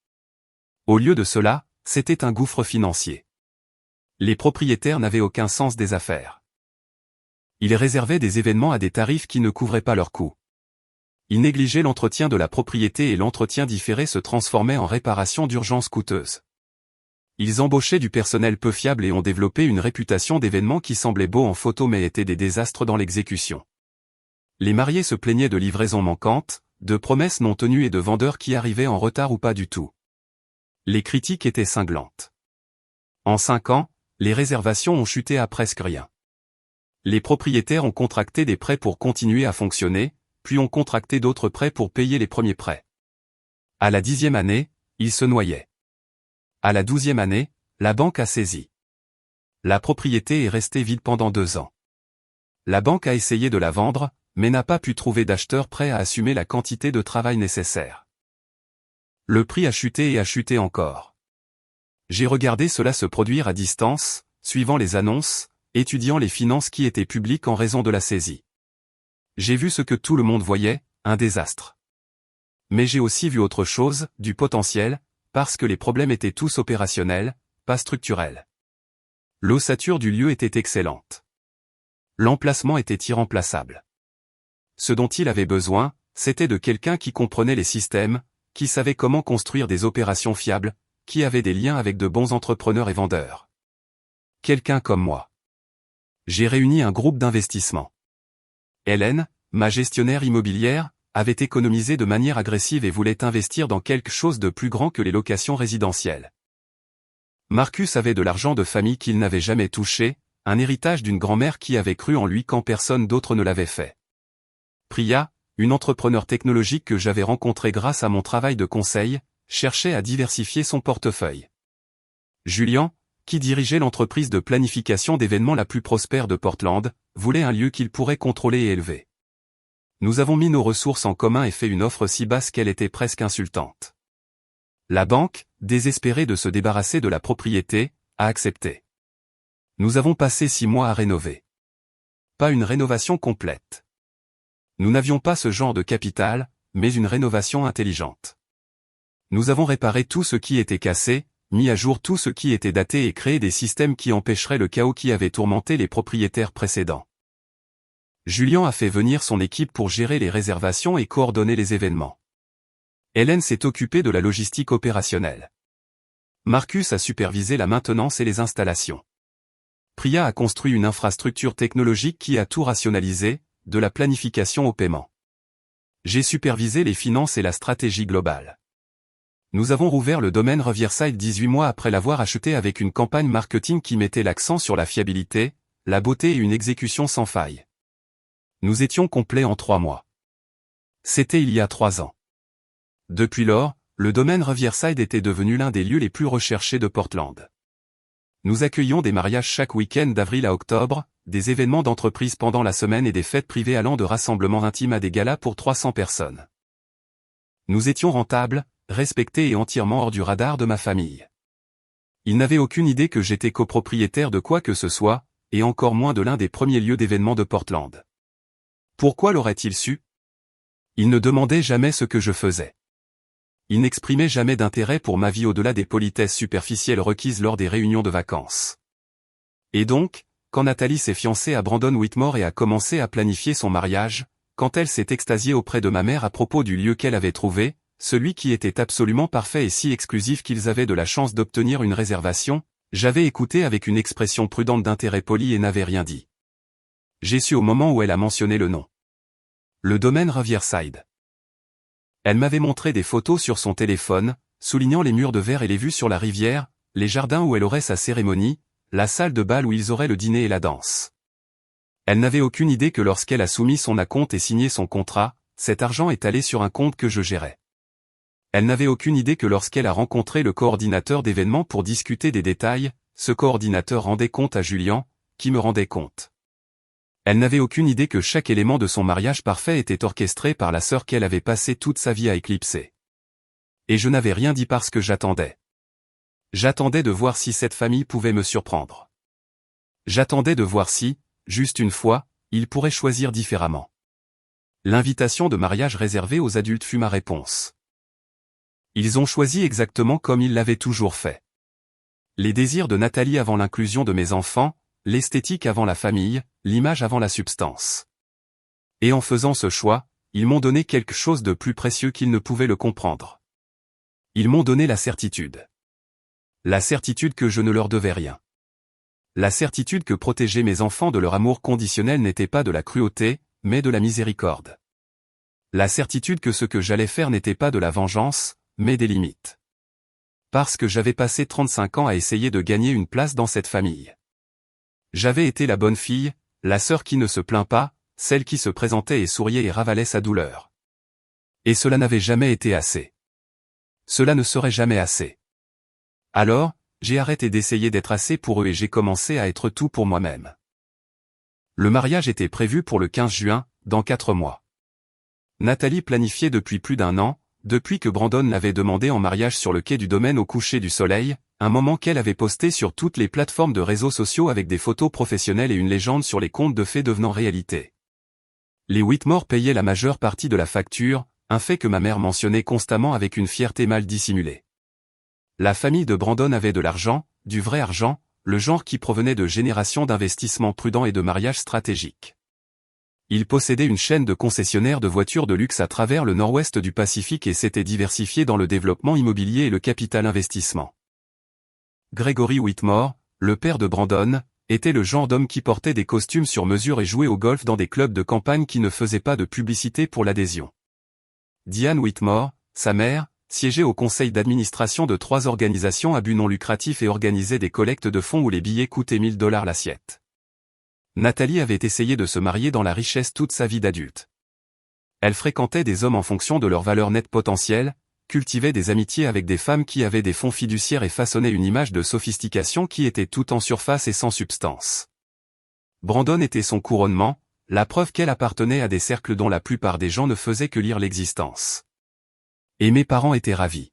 Au lieu de cela, c'était un gouffre financier. Les propriétaires n'avaient aucun sens des affaires. Ils réservaient des événements à des tarifs qui ne couvraient pas leurs coûts. Ils négligeaient l'entretien de la propriété et l'entretien différé se transformait en réparation d'urgence coûteuse. Ils embauchaient du personnel peu fiable et ont développé une réputation d'événements qui semblaient beaux en photo mais étaient des désastres dans l'exécution. Les mariés se plaignaient de livraisons manquantes, de promesses non tenues et de vendeurs qui arrivaient en retard ou pas du tout. Les critiques étaient cinglantes. En 5 ans, les réservations ont chuté à presque rien. Les propriétaires ont contracté des prêts pour continuer à fonctionner, puis ont contracté d'autres prêts pour payer les premiers prêts. À la 10e année, ils se noyaient. À la 12e année, la banque a saisi. La propriété est restée vide pendant 2 ans. La banque a essayé de la vendre, mais n'a pas pu trouver d'acheteurs prêts à assumer la quantité de travail nécessaire. Le prix a chuté et a chuté encore. J'ai regardé cela se produire à distance, suivant les annonces, étudiant les finances qui étaient publiques en raison de la saisie. J'ai vu ce que tout le monde voyait, un désastre. Mais j'ai aussi vu autre chose, du potentiel, parce que les problèmes étaient tous opérationnels, pas structurels. L'ossature du lieu était excellente. L'emplacement était irremplaçable. Ce dont il avait besoin, c'était de quelqu'un qui comprenait les systèmes, qui savait comment construire des opérations fiables, qui avait des liens avec de bons entrepreneurs et vendeurs. Quelqu'un comme moi. J'ai réuni un groupe d'investissement. Hélène, ma gestionnaire immobilière, avait économisé de manière agressive et voulait investir dans quelque chose de plus grand que les locations résidentielles. Marcus avait de l'argent de famille qu'il n'avait jamais touché, un héritage d'une grand-mère qui avait cru en lui quand personne d'autre ne l'avait fait. Priya, une entrepreneur technologique que j'avais rencontrée grâce à mon travail de conseil, cherchait à diversifier son portefeuille. Julian, qui dirigeait l'entreprise de planification d'événements la plus prospère de Portland, voulait un lieu qu'il pourrait contrôler et élever. Nous avons mis nos ressources en commun et fait une offre si basse qu'elle était presque insultante. La banque, désespérée de se débarrasser de la propriété, a accepté. Nous avons passé 6 mois à rénover. Pas une rénovation complète. Nous n'avions pas ce genre de capital, mais une rénovation intelligente. Nous avons réparé tout ce qui était cassé, mis à jour tout ce qui était daté et créé des systèmes qui empêcheraient le chaos qui avait tourmenté les propriétaires précédents. Julian a fait venir son équipe pour gérer les réservations et coordonner les événements. Hélène s'est occupée de la logistique opérationnelle. Marcus a supervisé la maintenance et les installations. Priya a construit une infrastructure technologique qui a tout rationalisé, de la planification au paiement. J'ai supervisé les finances et la stratégie globale. Nous avons rouvert le domaine Riverside 18 mois après l'avoir acheté avec une campagne marketing qui mettait l'accent sur la fiabilité, la beauté et une exécution sans faille. Nous étions complets en 3 mois. C'était il y a 3 ans. Depuis lors, le domaine Riverside était devenu l'un des lieux les plus recherchés de Portland. Nous accueillons des mariages chaque week-end d'avril à octobre, des événements d'entreprise pendant la semaine et des fêtes privées allant de rassemblements intimes à des galas pour 300 personnes. Nous étions rentables, respectés et entièrement hors du radar de ma famille. Ils n'avaient aucune idée que j'étais copropriétaire de quoi que ce soit, et encore moins de l'un des premiers lieux d'événements de Portland. Pourquoi l'auraient-ils su? Ils ne demandaient jamais ce que je faisais. Ils n'exprimaient jamais d'intérêt pour ma vie au-delà des politesses superficielles requises lors des réunions de vacances. Et donc, quand Nathalie s'est fiancée à Brandon Whitmore et a commencé à planifier son mariage, quand elle s'est extasiée auprès de ma mère à propos du lieu qu'elle avait trouvé, celui qui était absolument parfait et si exclusif qu'ils avaient de la chance d'obtenir une réservation, j'avais écouté avec une expression prudente d'intérêt poli et n'avais rien dit. J'ai su au moment où elle a mentionné le nom. Le domaine Riverside. Elle m'avait montré des photos sur son téléphone, soulignant les murs de verre et les vues sur la rivière, les jardins où elle aurait sa cérémonie, la salle de bal où ils auraient le dîner et la danse. Elle n'avait aucune idée que lorsqu'elle a soumis son acompte et signé son contrat, cet argent est allé sur un compte que je gérais. Elle n'avait aucune idée que lorsqu'elle a rencontré le coordinateur d'événements pour discuter des détails, ce coordinateur rendait compte à Julian, qui me rendait compte. Elle n'avait aucune idée que chaque élément de son mariage parfait était orchestré par la sœur qu'elle avait passé toute sa vie à éclipser. Et je n'avais rien dit parce que j'attendais. J'attendais de voir si cette famille pouvait me surprendre. J'attendais de voir si, juste une fois, ils pourraient choisir différemment. L'invitation de mariage réservée aux adultes fut ma réponse. Ils ont choisi exactement comme ils l'avaient toujours fait. Les désirs de Nathalie avant l'inclusion de mes enfants, l'esthétique avant la famille, l'image avant la substance. Et en faisant ce choix, ils m'ont donné quelque chose de plus précieux qu'ils ne pouvaient le comprendre. Ils m'ont donné la certitude. La certitude que je ne leur devais rien. La certitude que protéger mes enfants de leur amour conditionnel n'était pas de la cruauté, mais de la miséricorde. La certitude que ce que j'allais faire n'était pas de la vengeance, mais des limites. Parce que j'avais passé 35 ans à essayer de gagner une place dans cette famille. J'avais été la bonne fille, la sœur qui ne se plaint pas, celle qui se présentait et souriait et ravalait sa douleur. Et cela n'avait jamais été assez. Cela ne serait jamais assez. Alors, j'ai arrêté d'essayer d'être assez pour eux et j'ai commencé à être tout pour moi-même. Le mariage était prévu pour le 15 juin, dans 4 mois. Nathalie planifiait depuis plus d'1 an, depuis que Brandon l'avait demandé en mariage sur le quai du domaine au coucher du soleil, un moment qu'elle avait posté sur toutes les plateformes de réseaux sociaux avec des photos professionnelles et une légende sur les contes de fées devenant réalité. Les Whitmore payaient la majeure partie de la facture, un fait que ma mère mentionnait constamment avec une fierté mal dissimulée. La famille de Brandon avait de l'argent, du vrai argent, le genre qui provenait de générations d'investissements prudents et de mariages stratégiques. Il possédait une chaîne de concessionnaires de voitures de luxe à travers le nord-ouest du Pacifique et s'était diversifié dans le développement immobilier et le capital investissement. Gregory Whitmore, le père de Brandon, était le genre d'homme qui portait des costumes sur mesure et jouait au golf dans des clubs de campagne qui ne faisaient pas de publicité pour l'adhésion. Diane Whitmore, sa mère, siégeait au conseil d'administration de 3 organisations à but non lucratif et organisait des collectes de fonds où les billets coûtaient $1000 l'assiette. Nathalie avait essayé de se marier dans la richesse toute sa vie d'adulte. Elle fréquentait des hommes en fonction de leur valeur nette potentielle, cultivait des amitiés avec des femmes qui avaient des fonds fiduciaires et façonnait une image de sophistication qui était tout en surface et sans substance. Brandon était son couronnement, la preuve qu'elle appartenait à des cercles dont la plupart des gens ne faisaient que lire l'existence. Et mes parents étaient ravis.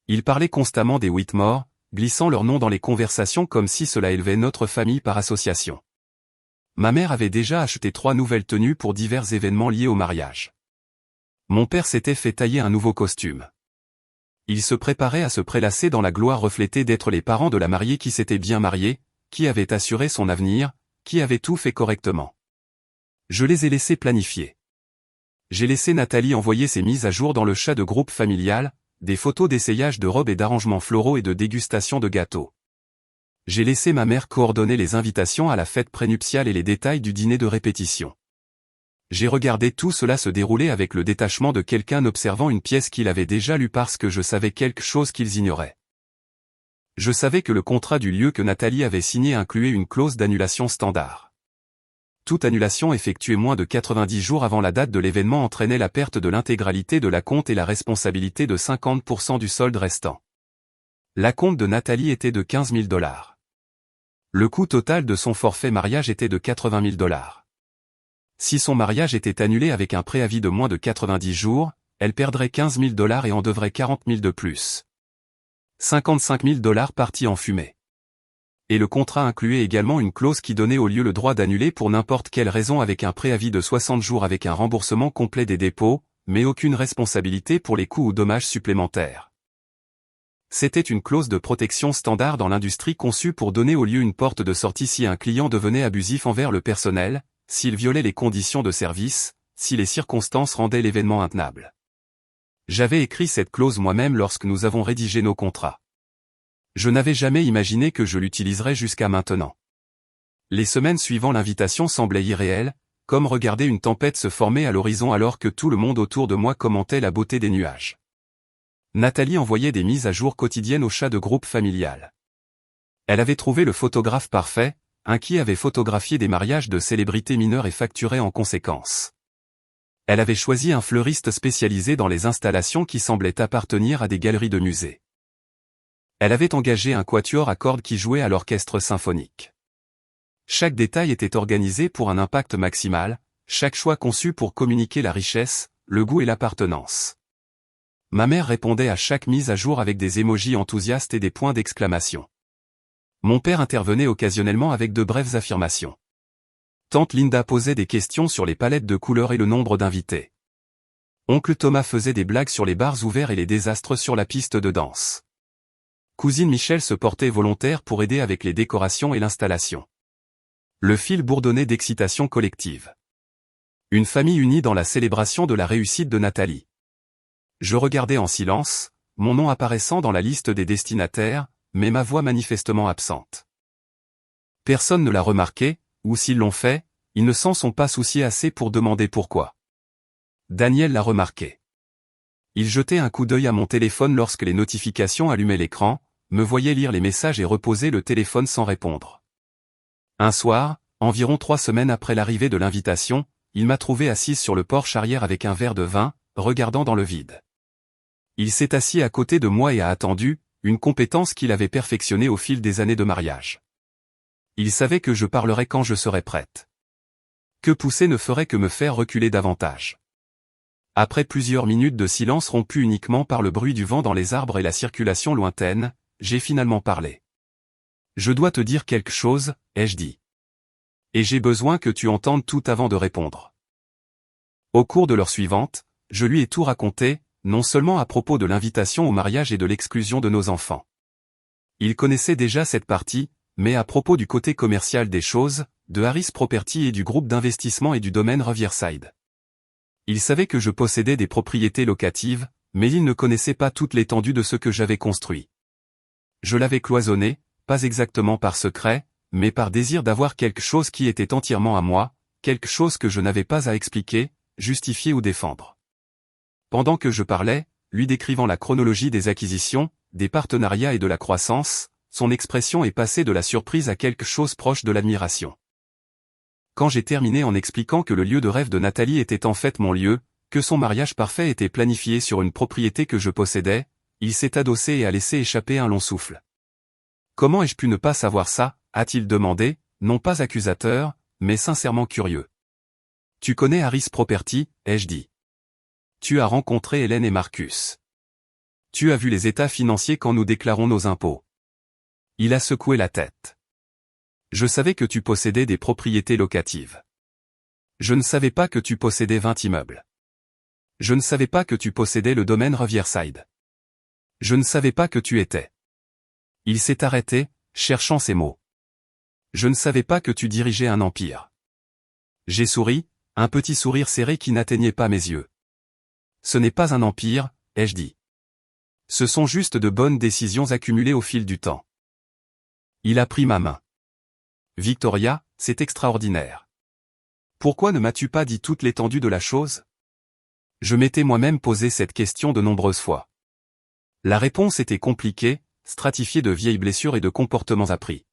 Ils parlaient constamment des Whitmore, glissant leur nom dans les conversations comme si cela élevait notre famille par association. Ma mère avait déjà acheté 3 nouvelles tenues pour divers événements liés au mariage. Mon père s'était fait tailler un nouveau costume. Il se préparait à se prélasser dans la gloire reflétée d'être les parents de la mariée qui s'était bien mariée, qui avait assuré son avenir, qui avait tout fait correctement. Je les ai laissés planifier. J'ai laissé Nathalie envoyer ses mises à jour dans le chat de groupe familial, des photos d'essayage de robes et d'arrangements floraux et de dégustation de gâteaux. J'ai laissé ma mère coordonner les invitations à la fête prénuptiale et les détails du dîner de répétition. J'ai regardé tout cela se dérouler avec le détachement de quelqu'un observant une pièce qu'il avait déjà lue parce que je savais quelque chose qu'ils ignoraient. Je savais que le contrat du lieu que Nathalie avait signé incluait une clause d'annulation standard. Toute annulation effectuée moins de 90 jours avant la date de l'événement entraînait la perte de l'intégralité de l'acompte et la responsabilité de 50% du solde restant. L'acompte de Nathalie était de $15 000. Le coût total de son forfait mariage était de $80 000. Si son mariage était annulé avec un préavis de moins de 90 jours, elle perdrait 15 000 $ et en devrait 40 000 de plus. 55 000 $ partis en fumée. Et le contrat incluait également une clause qui donnait au lieu le droit d'annuler pour n'importe quelle raison avec un préavis de 60 jours avec un remboursement complet des dépôts, mais aucune responsabilité pour les coûts ou dommages supplémentaires. C'était une clause de protection standard dans l'industrie conçue pour donner au lieu une porte de sortie si un client devenait abusif envers le personnel, s'il violait les conditions de service, si les circonstances rendaient l'événement intenable. J'avais écrit cette clause moi-même lorsque nous avons rédigé nos contrats. Je n'avais jamais imaginé que je l'utiliserais jusqu'à maintenant. Les semaines suivant l'invitation semblaient irréelles, comme regarder une tempête se former à l'horizon alors que tout le monde autour de moi commentait la beauté des nuages. Nathalie envoyait des mises à jour quotidiennes au chat de groupe familial. Elle avait trouvé le photographe parfait, un qui avait photographié des mariages de célébrités mineures et facturait en conséquence. Elle avait choisi un fleuriste spécialisé dans les installations qui semblaient appartenir à des galeries de musées. Elle avait engagé un quatuor à cordes qui jouait à l'orchestre symphonique. Chaque détail était organisé pour un impact maximal, chaque choix conçu pour communiquer la richesse, le goût et l'appartenance. Ma mère répondait à chaque mise à jour avec des émojis enthousiastes et des points d'exclamation. Mon père intervenait occasionnellement avec de brèves affirmations. Tante Linda posait des questions sur les palettes de couleurs et le nombre d'invités. Oncle Thomas faisait des blagues sur les bars ouverts et les désastres sur la piste de danse. Cousine Michel se portait volontaire pour aider avec les décorations et l'installation. Le fil bourdonnait d'excitation collective. Une famille unie dans la célébration de la réussite de Nathalie. Je regardais en silence, mon nom apparaissant dans la liste des destinataires, mais ma voix manifestement absente. Personne ne l'a remarqué, ou s'ils l'ont fait, ils ne s'en sont pas souciés assez pour demander pourquoi. Daniel l'a remarqué. Il jetait un coup d'œil à mon téléphone lorsque les notifications allumaient l'écran, me voyait lire les messages et reposer le téléphone sans répondre. Un soir, environ 3 semaines après l'arrivée de l'invitation, il m'a trouvé assise sur le porche arrière avec un verre de vin, regardant dans le vide. Il s'est assis à côté de moi et a attendu, une compétence qu'il avait perfectionnée au fil des années de mariage. Il savait que je parlerais quand je serais prête. Que pousser ne ferait que me faire reculer davantage. Après plusieurs minutes de silence rompu uniquement par le bruit du vent dans les arbres et la circulation lointaine, j'ai finalement parlé. Je dois te dire quelque chose, ai-je dit. Et j'ai besoin que tu entendes tout avant de répondre. Au cours de l'heure suivante, je lui ai tout raconté, non seulement à propos de l'invitation au mariage et de l'exclusion de nos enfants. Il connaissait déjà cette partie, mais à propos du côté commercial des choses, de Harris Property et du groupe d'investissement et du domaine Riverside. Il savait que je possédais des propriétés locatives, mais il ne connaissait pas toute l'étendue de ce que j'avais construit. Je l'avais cloisonné, pas exactement par secret, mais par désir d'avoir quelque chose qui était entièrement à moi, quelque chose que je n'avais pas à expliquer, justifier ou défendre. Pendant que je parlais, lui décrivant la chronologie des acquisitions, des partenariats et de la croissance, son expression est passée de la surprise à quelque chose proche de l'admiration. Quand j'ai terminé en expliquant que le lieu de rêve de Nathalie était en fait mon lieu, que son mariage parfait était planifié sur une propriété que je possédais, il s'est adossé et a laissé échapper un long souffle. « Comment ai-je pu ne pas savoir ça ?» a-t-il demandé, non pas accusateur, mais sincèrement curieux. « Tu connais Harris Property ?» ai-je dit. « Tu as rencontré Hélène et Marcus. Tu as vu les états financiers quand nous déclarons nos impôts. » Il a secoué la tête. « Je savais que tu possédais des propriétés locatives. Je ne savais pas que tu possédais 20 immeubles. Je ne savais pas que tu possédais le domaine Riverside. Je ne savais pas que tu étais. » Il s'est arrêté, cherchant ses mots. « Je ne savais pas que tu dirigeais un empire. » J'ai souri, un petit sourire serré qui n'atteignait pas mes yeux. « Ce n'est pas un empire, ai-je dit. Ce sont juste de bonnes décisions accumulées au fil du temps. » Il a pris ma main. « Victoria, c'est extraordinaire. Pourquoi ne m'as-tu pas dit toute l'étendue de la chose ? » Je m'étais moi-même posé cette question de nombreuses fois. La réponse était compliquée, stratifiée de vieilles blessures et de comportements appris.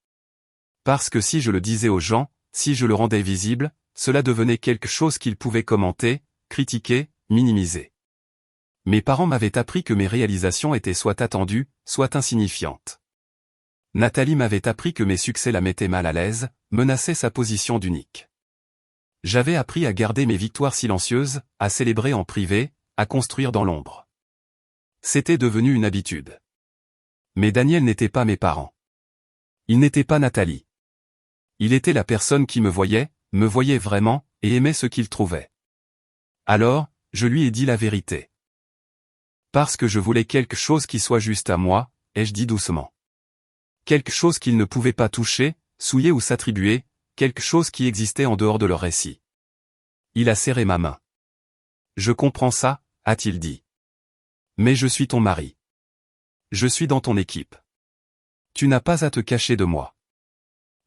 Parce que si je le disais aux gens, si je le rendais visible, cela devenait quelque chose qu'ils pouvaient commenter, critiquer, minimiser. Mes parents m'avaient appris que mes réalisations étaient soit attendues, soit insignifiantes. Nathalie m'avait appris que mes succès la mettaient mal à l'aise, menaçaient sa position d'unique. J'avais appris à garder mes victoires silencieuses, à célébrer en privé, à construire dans l'ombre. C'était devenu une habitude. Mais Daniel n'était pas mes parents. Il n'était pas Nathalie. Il était la personne qui me voyait vraiment, et aimait ce qu'il trouvait. Alors, je lui ai dit la vérité. Parce que je voulais quelque chose qui soit juste à moi, ai-je dit doucement. Quelque chose qu'il ne pouvait pas toucher, souiller ou s'attribuer, quelque chose qui existait en dehors de leur récit. Il a serré ma main. Je comprends ça, a-t-il dit. Mais je suis ton mari. Je suis dans ton équipe. Tu n'as pas à te cacher de moi.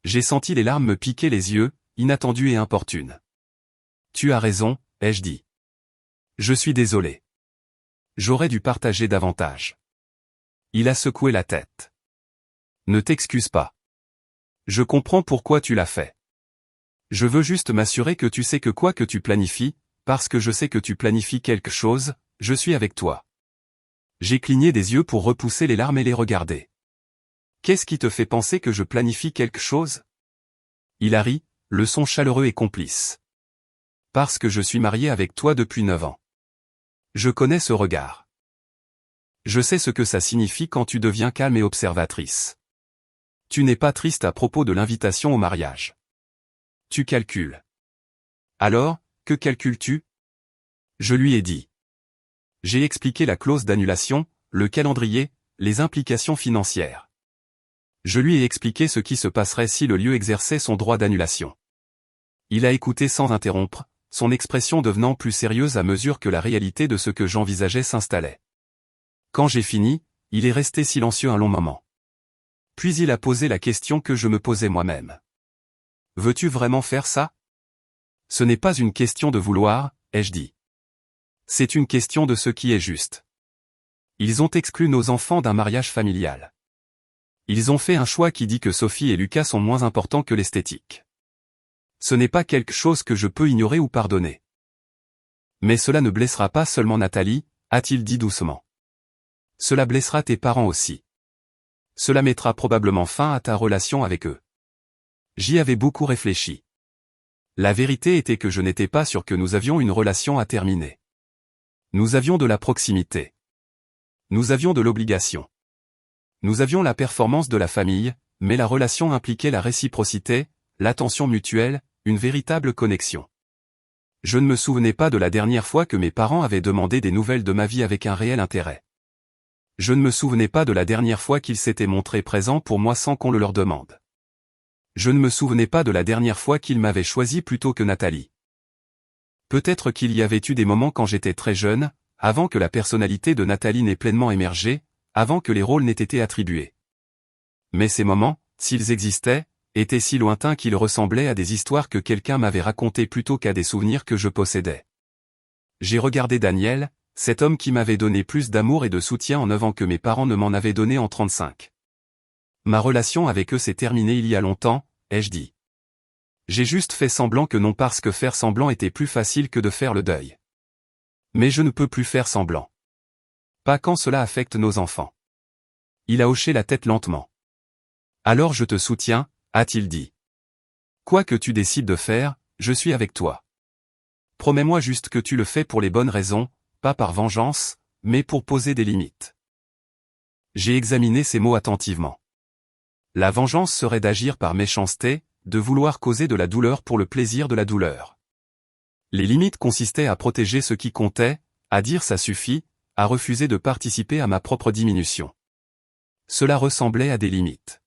J'ai senti les larmes me piquer les yeux, inattendues et importunes. Tu as raison, ai-je dit. Je suis désolé. J'aurais dû partager davantage. Il a secoué la tête. Ne t'excuse pas. Je comprends pourquoi tu l'as fait. Je veux juste m'assurer que tu sais que quoi que tu planifies, parce que je sais que tu planifies quelque chose, je suis avec toi. J'ai cligné des yeux pour repousser les larmes et les regarder. Qu'est-ce qui te fait penser que je planifie quelque chose? Il a ri, le son chaleureux et complice. Parce que je suis marié avec toi depuis 9 ans. Je connais ce regard. Je sais ce que ça signifie quand tu deviens calme et observatrice. Tu n'es pas triste à propos de l'invitation au mariage. Tu calcules. Alors, que calcules-tu? Je lui ai dit. J'ai expliqué la clause d'annulation, le calendrier, les implications financières. Je lui ai expliqué ce qui se passerait si le lieu exerçait son droit d'annulation. Il a écouté sans interrompre, son expression devenant plus sérieuse à mesure que la réalité de ce que j'envisageais s'installait. Quand j'ai fini, il est resté silencieux un long moment. Puis il a posé la question que je me posais moi-même. Veux-tu vraiment faire ça? Ce n'est pas une question de vouloir, ai-je dit. C'est une question de ce qui est juste. Ils ont exclu nos enfants d'un mariage familial. Ils ont fait un choix qui dit que Sophie et Lucas sont moins importants que l'esthétique. Ce n'est pas quelque chose que je peux ignorer ou pardonner. Mais cela ne blessera pas seulement Nathalie, a-t-il dit doucement. Cela blessera tes parents aussi. Cela mettra probablement fin à ta relation avec eux. J'y avais beaucoup réfléchi. La vérité était que je n'étais pas sûr que nous avions une relation à terminer. Nous avions de la proximité. Nous avions de l'obligation. Nous avions la performance de la famille, mais la relation impliquait la réciprocité, l'attention mutuelle, une véritable connexion. Je ne me souvenais pas de la dernière fois que mes parents avaient demandé des nouvelles de ma vie avec un réel intérêt. Je ne me souvenais pas de la dernière fois qu'ils s'étaient montrés présents pour moi sans qu'on le leur demande. Je ne me souvenais pas de la dernière fois qu'ils m'avaient choisi plutôt que Nathalie. Peut-être qu'il y avait eu des moments quand j'étais très jeune, avant que la personnalité de Nathalie n'ait pleinement émergé, avant que les rôles n'aient été attribués. Mais ces moments, s'ils existaient, étaient si lointains qu'ils ressemblaient à des histoires que quelqu'un m'avait racontées plutôt qu'à des souvenirs que je possédais. J'ai regardé Daniel, cet homme qui m'avait donné plus d'amour et de soutien en 9 ans que mes parents ne m'en avaient donné en 35. Ma relation avec eux s'est terminée il y a longtemps, ai-je dit. J'ai juste fait semblant que non parce que faire semblant était plus facile que de faire le deuil. Mais je ne peux plus faire semblant. Pas quand cela affecte nos enfants. Il a hoché la tête lentement. Alors je te soutiens, a-t-il dit. Quoi que tu décides de faire, je suis avec toi. Promets-moi juste que tu le fais pour les bonnes raisons, pas par vengeance, mais pour poser des limites. J'ai examiné ces mots attentivement. La vengeance serait d'agir par méchanceté, de vouloir causer de la douleur pour le plaisir de la douleur. Les limites consistaient à protéger ce qui comptait, à dire ça suffit, à refuser de participer à ma propre diminution. Cela ressemblait à des limites.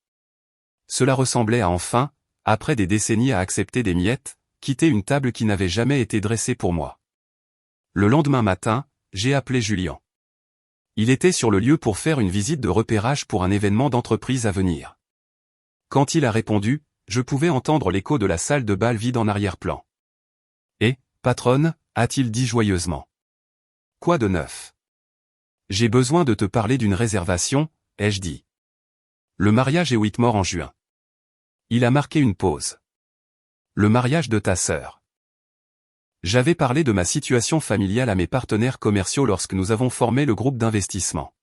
Cela ressemblait à enfin, après des décennies à accepter des miettes, quitter une table qui n'avait jamais été dressée pour moi. Le lendemain matin, j'ai appelé Julien. Il était sur le lieu pour faire une visite de repérage pour un événement d'entreprise à venir. Quand il a répondu, je pouvais entendre l'écho de la salle de bal vide en arrière-plan. « Eh, patronne » a-t-il dit joyeusement. « Quoi de neuf ? J'ai besoin de te parler d'une réservation, ai-je dit. Le mariage est Whitmore en juin. Il a marqué une pause. Le mariage de ta sœur. J'avais parlé de ma situation familiale à mes partenaires commerciaux lorsque nous avons formé le groupe d'investissement.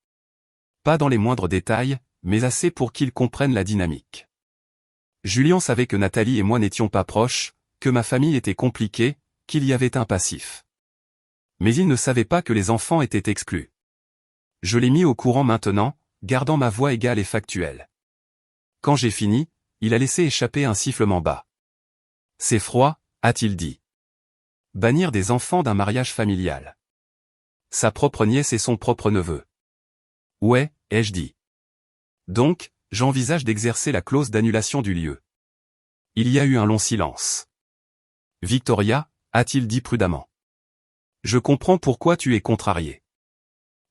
Pas dans les moindres détails, mais assez pour qu'ils comprennent la dynamique. Julien savait que Nathalie et moi n'étions pas proches, que ma famille était compliquée, qu'il y avait un passif. Mais il ne savait pas que les enfants étaient exclus. Je l'ai mis au courant maintenant, gardant ma voix égale et factuelle. Quand j'ai fini, il a laissé échapper un sifflement bas. C'est froid, a-t-il dit. Bannir des enfants d'un mariage familial. Sa propre nièce et son propre neveu. Ouais, ai-je dit. Donc, j'envisage d'exercer la clause d'annulation du lieu. Il y a eu un long silence. Victoria, a-t-il dit prudemment. Je comprends pourquoi tu es contrarié.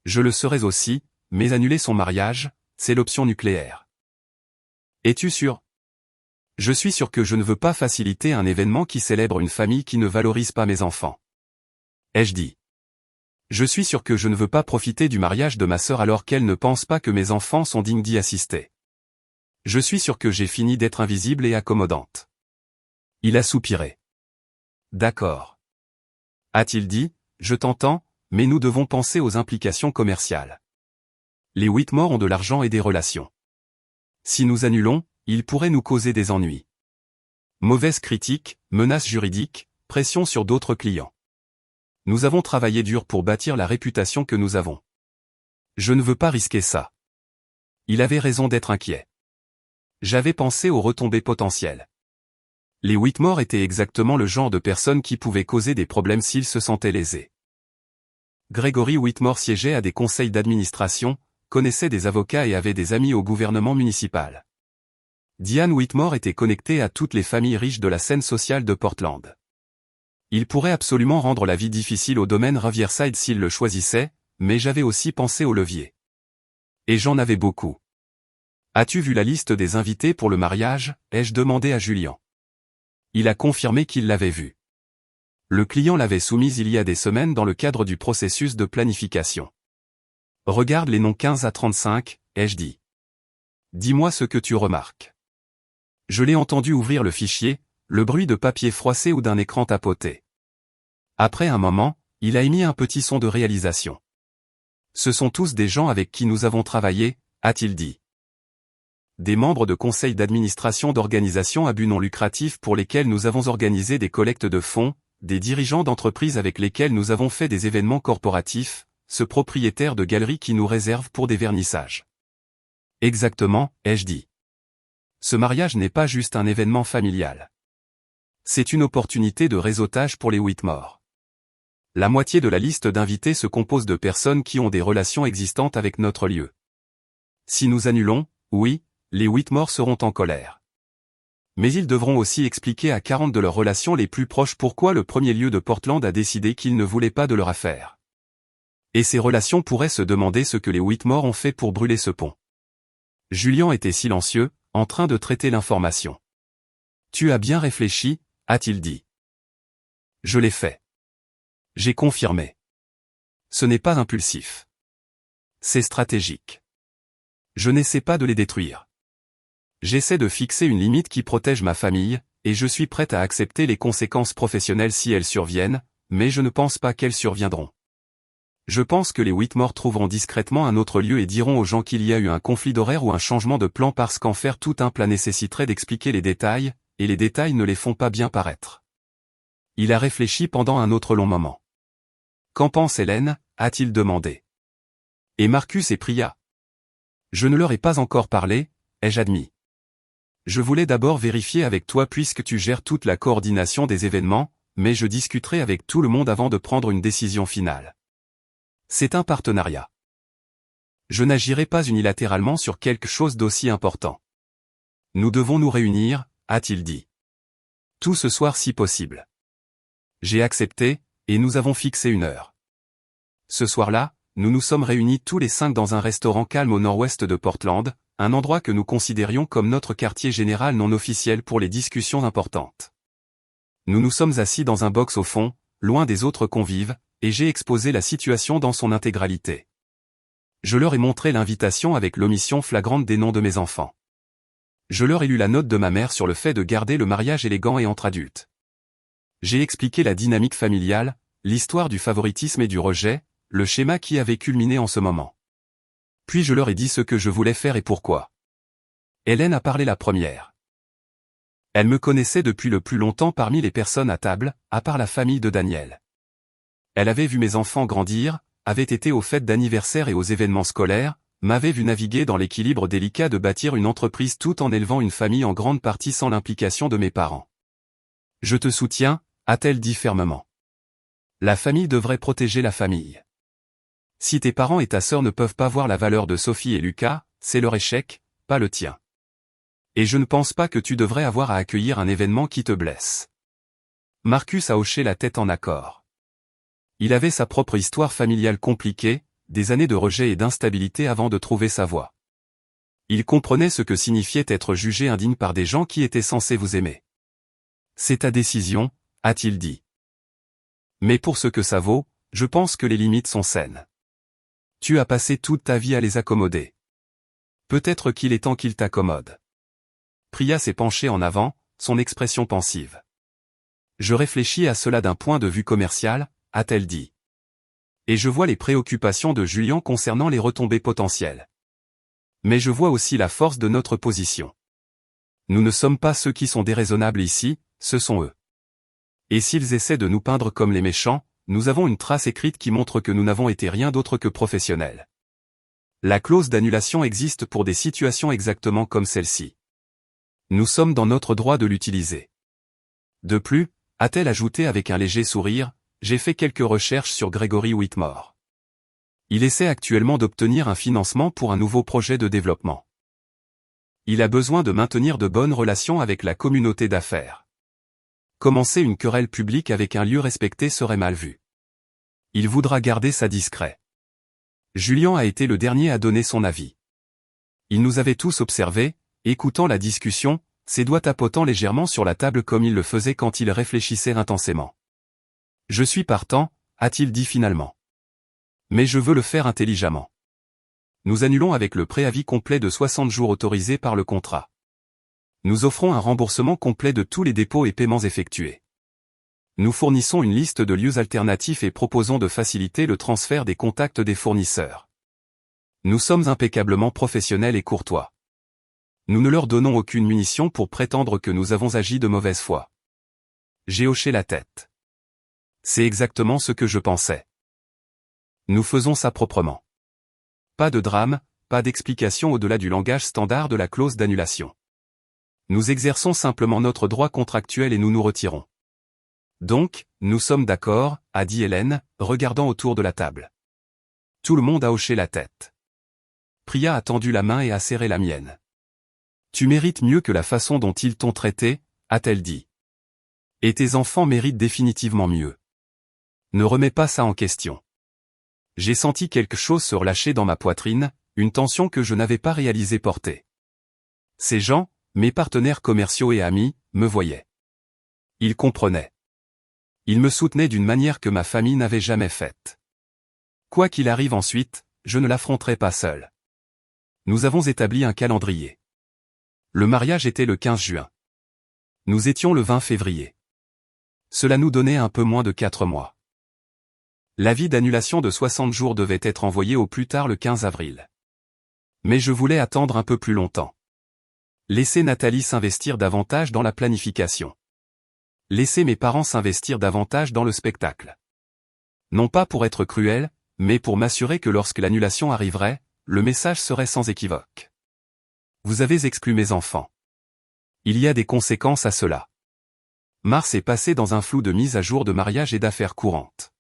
Je le serais aussi, mais annuler son mariage, c'est l'option nucléaire. Es-tu sûr? Je suis sûr que je ne veux pas faciliter un événement qui célèbre une famille qui ne valorise pas mes enfants. Ai-je dit. Je suis sûr que je ne veux pas profiter du mariage de ma sœur alors qu'elle ne pense pas que mes enfants sont dignes d'y assister. Je suis sûr que j'ai fini d'être invisible et accommodante. Il a soupiré. D'accord. A-t-il dit, je t'entends, mais nous devons penser aux implications commerciales. Les Whitmore ont de l'argent et des relations. Si nous annulons, ils pourraient nous causer des ennuis. Mauvaise critique, menaces juridiques, pression sur d'autres clients. Nous avons travaillé dur pour bâtir la réputation que nous avons. Je ne veux pas risquer ça. Il avait raison d'être inquiet. J'avais pensé aux retombées potentielles. Les Whitmore étaient exactement le genre de personnes qui pouvaient causer des problèmes s'ils se sentaient lésés. Gregory Whitmore siégeait à des conseils d'administration, connaissait des avocats et avait des amis au gouvernement municipal. Diane Whitmore était connectée à toutes les familles riches de la scène sociale de Portland. Il pourrait absolument rendre la vie difficile au domaine Riverside s'il le choisissait, mais j'avais aussi pensé au levier. Et j'en avais beaucoup. As-tu vu la liste des invités pour le mariage? Ai-je demandé à Julian. Il a confirmé qu'il l'avait vue. Le client l'avait soumise il y a des semaines dans le cadre du processus de planification. Regarde les noms 15 à 35, ai-je dit. Dis-moi ce que tu remarques. Je l'ai entendu ouvrir le fichier, le bruit de papier froissé ou d'un écran tapoté. Après un moment, il a émis un petit son de réalisation. Ce sont tous des gens avec qui nous avons travaillé, a-t-il dit. Des membres de conseils d'administration d'organisations à but non lucratif pour lesquels nous avons organisé des collectes de fonds, des dirigeants d'entreprises avec lesquels nous avons fait des événements corporatifs, ce propriétaire de galerie qui nous réserve pour des vernissages. Exactement, ai-je dit. Ce mariage n'est pas juste un événement familial. C'est une opportunité de réseautage pour les Whitmore. La moitié de la liste d'invités se compose de personnes qui ont des relations existantes avec notre lieu. Si nous annulons, oui, les Whitmore seront en colère. Mais ils devront aussi expliquer à 40 de leurs relations les plus proches pourquoi le premier lieu de Portland a décidé qu'il ne voulait pas de leur affaire. Et ces relations pourraient se demander ce que les Whitmore ont fait pour brûler ce pont. Julian était silencieux, en train de traiter l'information. Tu as bien réfléchi, a-t-il dit. Je l'ai fait. J'ai confirmé. Ce n'est pas impulsif. C'est stratégique. Je n'essaie pas de les détruire. J'essaie de fixer une limite qui protège ma famille, et je suis prête à accepter les conséquences professionnelles si elles surviennent, mais je ne pense pas qu'elles surviendront. Je pense que les Whitmore trouveront discrètement un autre lieu et diront aux gens qu'il y a eu un conflit d'horaire ou un changement de plan parce qu'en faire tout un plat nécessiterait d'expliquer les détails, et les détails ne les font pas bien paraître. Il a réfléchi pendant un autre long moment. Qu'en pense Hélène, a-t-il demandé. Et Marcus et Priya. Je ne leur ai pas encore parlé, ai-je admis. Je voulais d'abord vérifier avec toi puisque tu gères toute la coordination des événements, mais je discuterai avec tout le monde avant de prendre une décision finale. C'est un partenariat. Je n'agirai pas unilatéralement sur quelque chose d'aussi important. Nous devons nous réunir, a-t-il dit. Tout ce soir si possible. J'ai accepté, et nous avons fixé une heure. Ce soir-là, nous nous sommes réunis tous les 5 dans un restaurant calme au nord-ouest de Portland, un endroit que nous considérions comme notre quartier général non officiel pour les discussions importantes. Nous nous sommes assis dans un box au fond, loin des autres convives, et j'ai exposé la situation dans son intégralité. Je leur ai montré l'invitation avec l'omission flagrante des noms de mes enfants. Je leur ai lu la note de ma mère sur le fait de garder le mariage élégant et entre adultes. J'ai expliqué la dynamique familiale, l'histoire du favoritisme et du rejet, le schéma qui avait culminé en ce moment. Puis je leur ai dit ce que je voulais faire et pourquoi. Hélène a parlé la première. Elle me connaissait depuis le plus longtemps parmi les personnes à table, à part la famille de Daniel. Elle avait vu mes enfants grandir, avait été aux fêtes d'anniversaire et aux événements scolaires, m'avait vu naviguer dans l'équilibre délicat de bâtir une entreprise tout en élevant une famille en grande partie sans l'implication de mes parents. Je te soutiens, a-t-elle dit fermement. La famille devrait protéger la famille. Si tes parents et ta sœur ne peuvent pas voir la valeur de Sophie et Lucas, c'est leur échec, pas le tien. Et je ne pense pas que tu devrais avoir à accueillir un événement qui te blesse. Marcus a hoché la tête en accord. Il avait sa propre histoire familiale compliquée, des années de rejet et d'instabilité avant de trouver sa voie. Il comprenait ce que signifiait être jugé indigne par des gens qui étaient censés vous aimer. C'est ta décision, a-t-il dit. Mais pour ce que ça vaut, je pense que les limites sont saines. Tu as passé toute ta vie à les accommoder. Peut-être qu'il est temps qu'il t'accommode. Priya s'est penchée en avant, son expression pensive. Je réfléchis à cela d'un point de vue commercial, a-t-elle dit. Et je vois les préoccupations de Julien concernant les retombées potentielles. Mais je vois aussi la force de notre position. Nous ne sommes pas ceux qui sont déraisonnables ici, ce sont eux. Et s'ils essaient de nous peindre comme les méchants, nous avons une trace écrite qui montre que nous n'avons été rien d'autre que professionnels. La clause d'annulation existe pour des situations exactement comme celle-ci. Nous sommes dans notre droit de l'utiliser. De plus, a-t-elle ajouté avec un léger sourire, j'ai fait quelques recherches sur Gregory Whitmore. Il essaie actuellement d'obtenir un financement pour un nouveau projet de développement. Il a besoin de maintenir de bonnes relations avec la communauté d'affaires. Commencer une querelle publique avec un lieu respecté serait mal vu. Il voudra garder ça discret. Julien a été le dernier à donner son avis. Il nous avait tous observés, écoutant la discussion, ses doigts tapotant légèrement sur la table comme il le faisait quand il réfléchissait intensément. Je suis partant, a-t-il dit finalement. Mais je veux le faire intelligemment. Nous annulons avec le préavis complet de 60 jours autorisé par le contrat. Nous offrons un remboursement complet de tous les dépôts et paiements effectués. Nous fournissons une liste de lieux alternatifs et proposons de faciliter le transfert des contacts des fournisseurs. Nous sommes impeccablement professionnels et courtois. Nous ne leur donnons aucune munition pour prétendre que nous avons agi de mauvaise foi. J'ai hoché la tête. C'est exactement ce que je pensais. Nous faisons ça proprement. Pas de drame, pas d'explication au-delà du langage standard de la clause d'annulation. Nous exerçons simplement notre droit contractuel et nous nous retirons. Donc, nous sommes d'accord, a dit Hélène, regardant autour de la table. Tout le monde a hoché la tête. Priya a tendu la main et a serré la mienne. Tu mérites mieux que la façon dont ils t'ont traité, a-t-elle dit. Et tes enfants méritent définitivement mieux. Ne remets pas ça en question. J'ai senti quelque chose se relâcher dans ma poitrine, une tension que je n'avais pas réalisé porter. Ces gens, mes partenaires commerciaux et amis, me voyaient. Ils comprenaient. Ils me soutenaient d'une manière que ma famille n'avait jamais faite. Quoi qu'il arrive ensuite, je ne l'affronterai pas seul. Nous avons établi un calendrier. Le mariage était le 15 juin. Nous étions le 20 février. Cela nous donnait un peu moins de 4 mois. L'avis d'annulation de 60 jours devait être envoyé au plus tard le 15 avril. Mais je voulais attendre un peu plus longtemps. Laisser Nathalie s'investir davantage dans la planification. Laisser mes parents s'investir davantage dans le spectacle. Non pas pour être cruel, mais pour m'assurer que lorsque l'annulation arriverait, le message serait sans équivoque. Vous avez exclu mes enfants. Il y a des conséquences à cela. Mars est passé dans un flou de mise à jour de mariage et d'affaires courantes.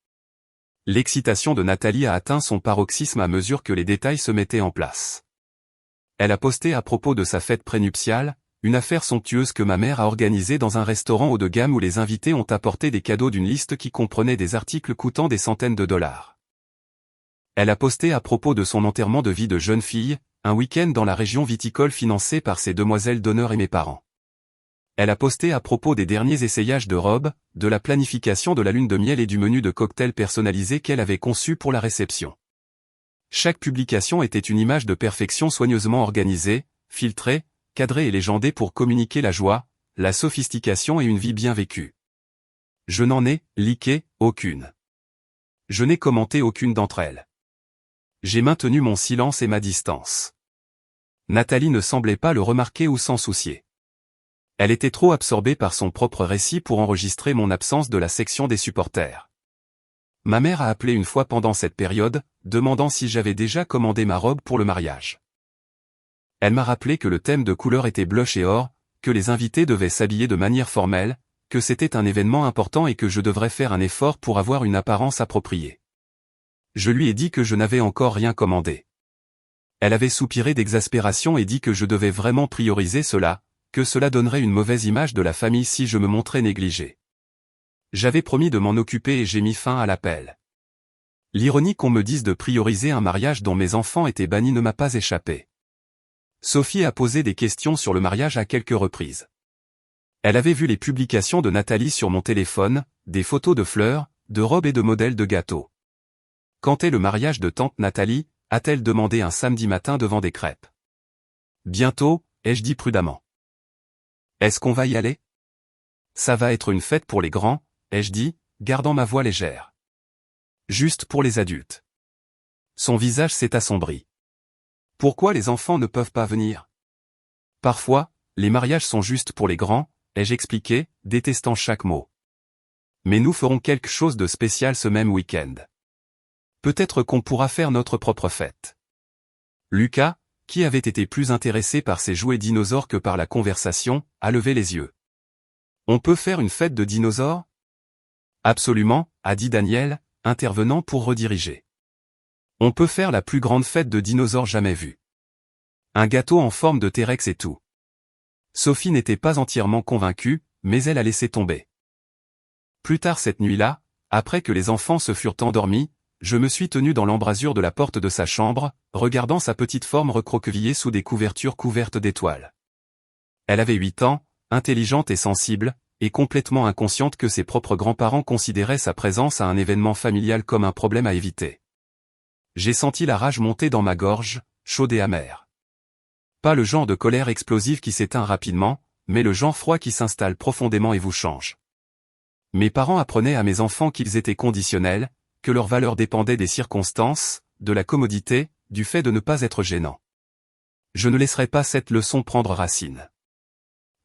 L'excitation de Nathalie a atteint son paroxysme à mesure que les détails se mettaient en place. Elle a posté à propos de sa fête prénuptiale, une affaire somptueuse que ma mère a organisée dans un restaurant haut de gamme où les invités ont apporté des cadeaux d'une liste qui comprenait des articles coûtant des centaines de dollars. Elle a posté à propos de son enterrement de vie de jeune fille, un week-end dans la région viticole financé par ses demoiselles d'honneur et mes parents. Elle a posté à propos des derniers essayages de robes, de la planification de la lune de miel et du menu de cocktail personnalisé qu'elle avait conçu pour la réception. Chaque publication était une image de perfection soigneusement organisée, filtrée, cadrée et légendée pour communiquer la joie, la sophistication et une vie bien vécue. Je n'en ai liké aucune. Je n'ai commenté aucune d'entre elles. J'ai maintenu mon silence et ma distance. Nathalie ne semblait pas le remarquer ou s'en soucier. Elle était trop absorbée par son propre récit pour enregistrer mon absence de la section des supporters. Ma mère a appelé une fois pendant cette période, demandant si j'avais déjà commandé ma robe pour le mariage. Elle m'a rappelé que le thème de couleur était blush et or, que les invités devaient s'habiller de manière formelle, que c'était un événement important et que je devrais faire un effort pour avoir une apparence appropriée. Je lui ai dit que je n'avais encore rien commandé. Elle avait soupiré d'exaspération et dit que je devais vraiment prioriser cela, que cela donnerait une mauvaise image de la famille si je me montrais négligé. J'avais promis de m'en occuper et j'ai mis fin à l'appel. L'ironie qu'on me dise de prioriser un mariage dont mes enfants étaient bannis ne m'a pas échappé. Sophie a posé des questions sur le mariage à quelques reprises. Elle avait vu les publications de Nathalie sur mon téléphone, des photos de fleurs, de robes et de modèles de gâteaux. Quand est le mariage de tante Nathalie, a-t-elle demandé un samedi matin devant des crêpes. Bientôt, ai-je dit prudemment. Est-ce qu'on va y aller? Ça va être une fête pour les grands, ai-je dit, gardant ma voix légère. Juste pour les adultes. Son visage s'est assombri. Pourquoi les enfants ne peuvent pas venir? Parfois, les mariages sont juste pour les grands, ai-je expliqué, détestant chaque mot. Mais nous ferons quelque chose de spécial ce même week-end. Peut-être qu'on pourra faire notre propre fête. Lucas, qui avait été plus intéressé par ces jouets dinosaures que par la conversation, a levé les yeux. On peut faire une fête de dinosaures? Absolument, a dit Daniel, intervenant pour rediriger. On peut faire la plus grande fête de dinosaures jamais vue. Un gâteau en forme de T-Rex et tout. Sophie n'était pas entièrement convaincue, mais elle a laissé tomber. Plus tard cette nuit-là, après que les enfants se furent endormis, je me suis tenu dans l'embrasure de la porte de sa chambre, regardant sa petite forme recroquevillée sous des couvertures couvertes d'étoiles. Elle avait 8 ans, intelligente et sensible, et complètement inconsciente que ses propres grands-parents considéraient sa présence à un événement familial comme un problème à éviter. J'ai senti la rage monter dans ma gorge, chaude et amère. Pas le genre de colère explosive qui s'éteint rapidement, mais le genre froid qui s'installe profondément et vous change. Mes parents apprenaient à mes enfants qu'ils étaient conditionnels, que leur valeur dépendait des circonstances, de la commodité, du fait de ne pas être gênant. Je ne laisserai pas cette leçon prendre racine.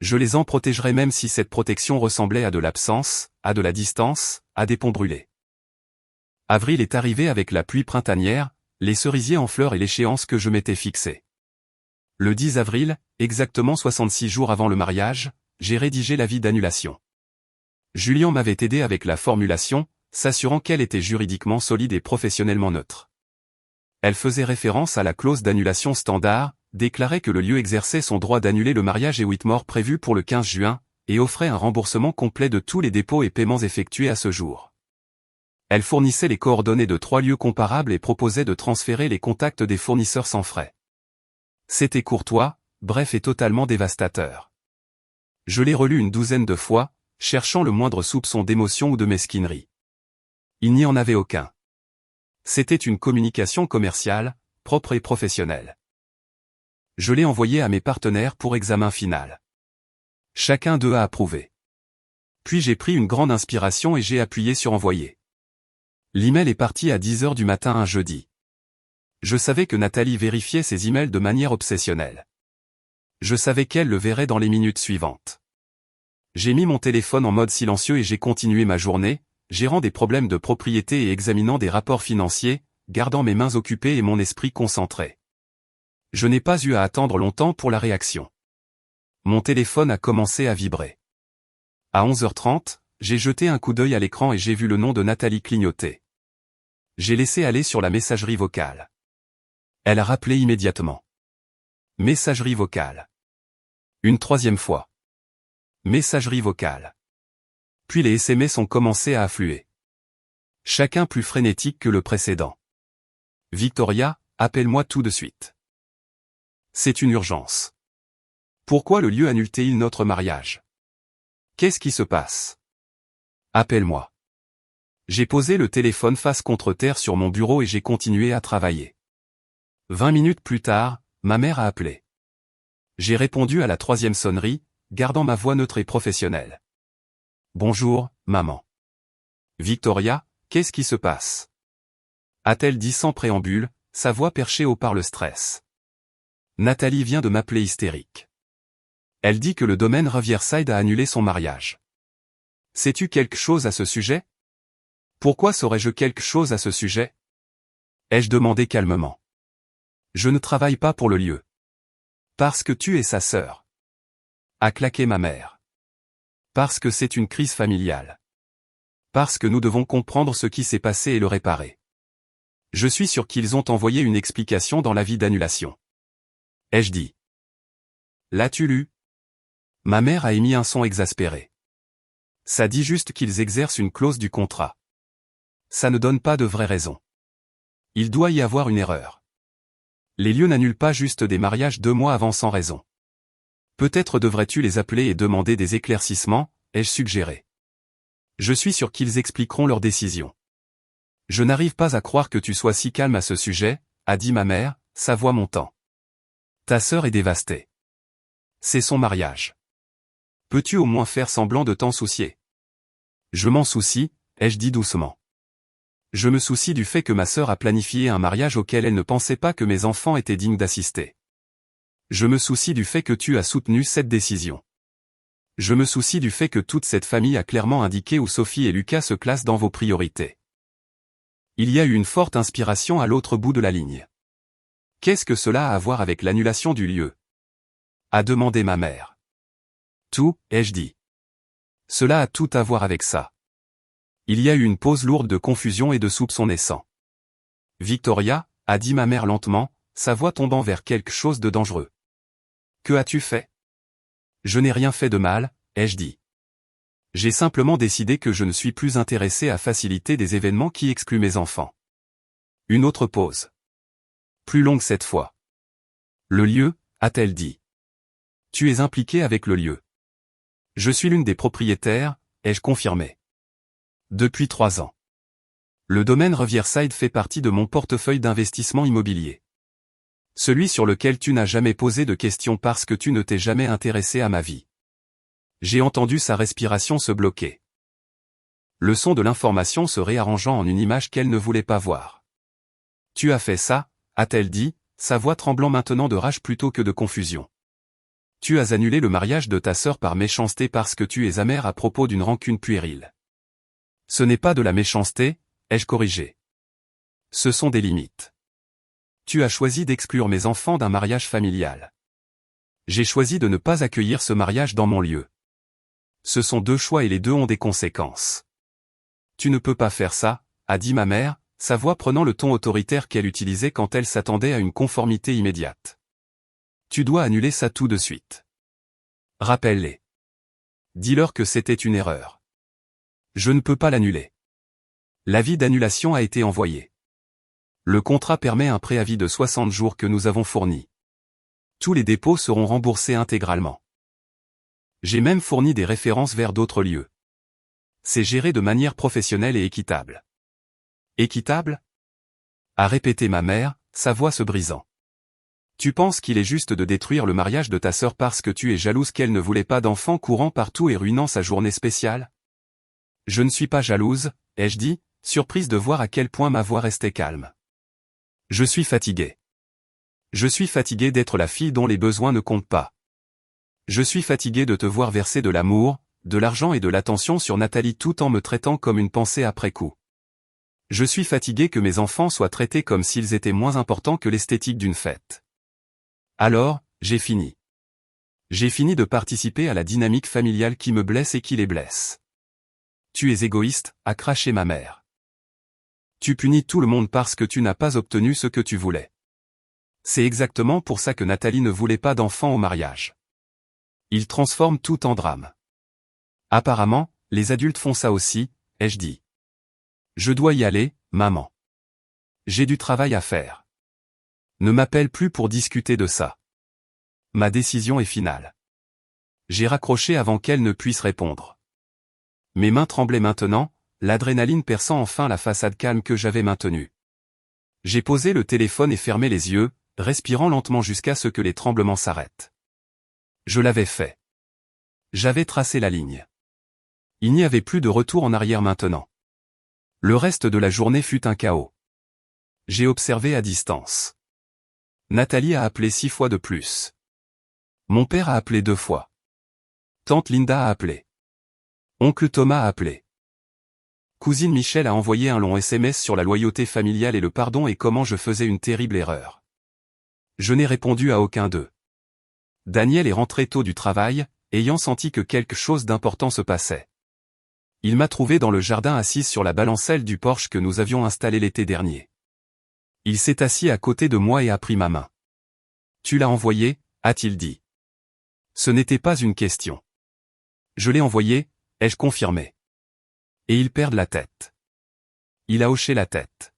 Je les en protégerai même si cette protection ressemblait à de l'absence, à de la distance, à des ponts brûlés. Avril est arrivé avec la pluie printanière, les cerisiers en fleurs et l'échéance que je m'étais fixée. Le 10 avril, exactement 66 jours avant le mariage, j'ai rédigé l'avis d'annulation. Julien m'avait aidé avec la formulation, s'assurant qu'elle était juridiquement solide et professionnellement neutre. Elle faisait référence à la clause d'annulation standard, déclarait que le lieu exerçait son droit d'annuler le mariage et Whitmore prévu pour le 15 juin, et offrait un remboursement complet de tous les dépôts et paiements effectués à ce jour. Elle fournissait les coordonnées de 3 lieux comparables et proposait de transférer les contacts des fournisseurs sans frais. C'était courtois, bref et totalement dévastateur. Je l'ai relu une douzaine de fois, cherchant le moindre soupçon d'émotion ou de mesquinerie. Il n'y en avait aucun. C'était une communication commerciale, propre et professionnelle. Je l'ai envoyé à mes partenaires pour examen final. Chacun d'eux a approuvé. Puis j'ai pris une grande inspiration et j'ai appuyé sur envoyer. L'email est parti à 10 h du matin un jeudi. Je savais que Nathalie vérifiait ses emails de manière obsessionnelle. Je savais qu'elle le verrait dans les minutes suivantes. J'ai mis mon téléphone en mode silencieux et j'ai continué ma journée, gérant des problèmes de propriété et examinant des rapports financiers, gardant mes mains occupées et mon esprit concentré. Je n'ai pas eu à attendre longtemps pour la réaction. Mon téléphone a commencé à vibrer. À 11h30, j'ai jeté un coup d'œil à l'écran et j'ai vu le nom de Nathalie clignoter. J'ai laissé aller sur la messagerie vocale. Elle a rappelé immédiatement. Messagerie vocale. Une 3e fois. Messagerie vocale. Puis les SMS ont commencé à affluer. Chacun plus frénétique que le précédent. Victoria, appelle-moi tout de suite. C'est une urgence. Pourquoi le lieu annule-t-il notre mariage? Qu'est-ce qui se passe? Appelle-moi. J'ai posé le téléphone face contre terre sur mon bureau et j'ai continué à travailler. 20 minutes plus tard, ma mère a appelé. J'ai répondu à la 3e sonnerie, gardant ma voix neutre et professionnelle. Bonjour, maman. Victoria, qu'est-ce qui se passe? A-t-elle dit sans préambule, sa voix perchée au par le stress. Nathalie vient de m'appeler hystérique. Elle dit que le domaine Riverside a annulé son mariage. Sais-tu quelque chose à ce sujet? Pourquoi saurais-je quelque chose à ce sujet? Ai-je demandé calmement. Je ne travaille pas pour le lieu. Parce que tu es sa sœur. A claqué ma mère. Parce que c'est une crise familiale. Parce que nous devons comprendre ce qui s'est passé et le réparer. Je suis sûr qu'ils ont envoyé une explication dans l'avis d'annulation. Ai-je dit. L'as-tu lu? Ma mère a émis un son exaspéré. Ça dit juste qu'ils exercent une clause du contrat. Ça ne donne pas de vraies raisons. Il doit y avoir une erreur. Les lieux n'annulent pas juste des mariages 2 mois avant sans raison. Peut-être devrais-tu les appeler et demander des éclaircissements, ai-je suggéré. Je suis sûr qu'ils expliqueront leur décision. Je n'arrive pas à croire que tu sois si calme à ce sujet, a dit ma mère, sa voix montant. Ta sœur est dévastée. C'est son mariage. Peux-tu au moins faire semblant de t'en soucier? Je m'en soucie, ai-je dit doucement. Je me soucie du fait que ma sœur a planifié un mariage auquel elle ne pensait pas que mes enfants étaient dignes d'assister. Je me soucie du fait que tu as soutenu cette décision. Je me soucie du fait que toute cette famille a clairement indiqué où Sophie et Lucas se classent dans vos priorités. Il y a eu une forte inspiration à l'autre bout de la ligne. Qu'est-ce que cela a à voir avec l'annulation du lieu? A demandé ma mère. Tout, ai-je dit. Cela a tout à voir avec ça. Il y a eu une pause lourde de confusion et de soupçons naissants. Victoria, a dit ma mère lentement, sa voix tombant vers quelque chose de dangereux. Que as-tu fait? Je n'ai rien fait de mal, ai-je dit. J'ai simplement décidé que je ne suis plus intéressé à faciliter des événements qui excluent mes enfants. Une autre pause. Plus longue cette fois. Le lieu, a-t-elle dit. Tu es impliqué avec le lieu. Je suis l'une des propriétaires, ai-je confirmé. Depuis 3 ans. Le domaine Riverside fait partie de mon portefeuille d'investissement immobilier. Celui sur lequel tu n'as jamais posé de questions parce que tu ne t'es jamais intéressé à ma vie. J'ai entendu sa respiration se bloquer. Le son de l'information se réarrangeant en une image qu'elle ne voulait pas voir. Tu as fait ça, a-t-elle dit, sa voix tremblant maintenant de rage plutôt que de confusion. Tu as annulé le mariage de ta sœur par méchanceté parce que tu es amère à propos d'une rancune puérile. Ce n'est pas de la méchanceté, ai-je corrigé. Ce sont des limites. Tu as choisi d'exclure mes enfants d'un mariage familial. J'ai choisi de ne pas accueillir ce mariage dans mon lieu. Ce sont 2 choix et les 2 ont des conséquences. Tu ne peux pas faire ça, a dit ma mère, sa voix prenant le ton autoritaire qu'elle utilisait quand elle s'attendait à une conformité immédiate. Tu dois annuler ça tout de suite. Rappelle-les. Dis-leur que c'était une erreur. Je ne peux pas l'annuler. L'avis d'annulation a été envoyé. Le contrat permet un préavis de 60 jours que nous avons fourni. Tous les dépôts seront remboursés intégralement. J'ai même fourni des références vers d'autres lieux. C'est géré de manière professionnelle et équitable. Équitable? A répété ma mère, sa voix se brisant. Tu penses qu'il est juste de détruire le mariage de ta sœur parce que tu es jalouse qu'elle ne voulait pas d'enfants courant partout et ruinant sa journée spéciale? Je ne suis pas jalouse, ai-je dit, surprise de voir à quel point ma voix restait calme. Je suis fatigué. Je suis fatigué d'être la fille dont les besoins ne comptent pas. Je suis fatigué de te voir verser de l'amour, de l'argent et de l'attention sur Nathalie tout en me traitant comme une pensée après coup. Je suis fatigué que mes enfants soient traités comme s'ils étaient moins importants que l'esthétique d'une fête. Alors, j'ai fini. J'ai fini de participer à la dynamique familiale qui me blesse et qui les blesse. Tu es égoïste, a craché ma mère. Tu punis tout le monde parce que tu n'as pas obtenu ce que tu voulais. C'est exactement pour ça que Nathalie ne voulait pas d'enfants au mariage. Il transforme tout en drame. Apparemment, les adultes font ça aussi, ai-je dit. Je dois y aller, maman. J'ai du travail à faire. Ne m'appelle plus pour discuter de ça. Ma décision est finale. J'ai raccroché avant qu'elle ne puisse répondre. Mes mains tremblaient maintenant, l'adrénaline perçant enfin la façade calme que j'avais maintenue. J'ai posé le téléphone et fermé les yeux, respirant lentement jusqu'à ce que les tremblements s'arrêtent. Je l'avais fait. J'avais tracé la ligne. Il n'y avait plus de retour en arrière maintenant. Le reste de la journée fut un chaos. J'ai observé à distance. Nathalie a appelé 6 fois de plus. Mon père a appelé 2 fois. Tante Linda a appelé. Oncle Thomas a appelé. Cousine Michel a envoyé un long SMS sur la loyauté familiale et le pardon et comment je faisais une terrible erreur. Je n'ai répondu à aucun d'eux. Daniel est rentré tôt du travail, ayant senti que quelque chose d'important se passait. Il m'a trouvé dans le jardin assise sur la balancelle du Porsche que nous avions installé l'été dernier. Il s'est assis à côté de moi et a pris ma main. « Tu l'as envoyé ?» a-t-il dit. Ce n'était pas une question. Je l'ai envoyé, ai-je confirmé. Et il perd la tête. Il a hoché la tête.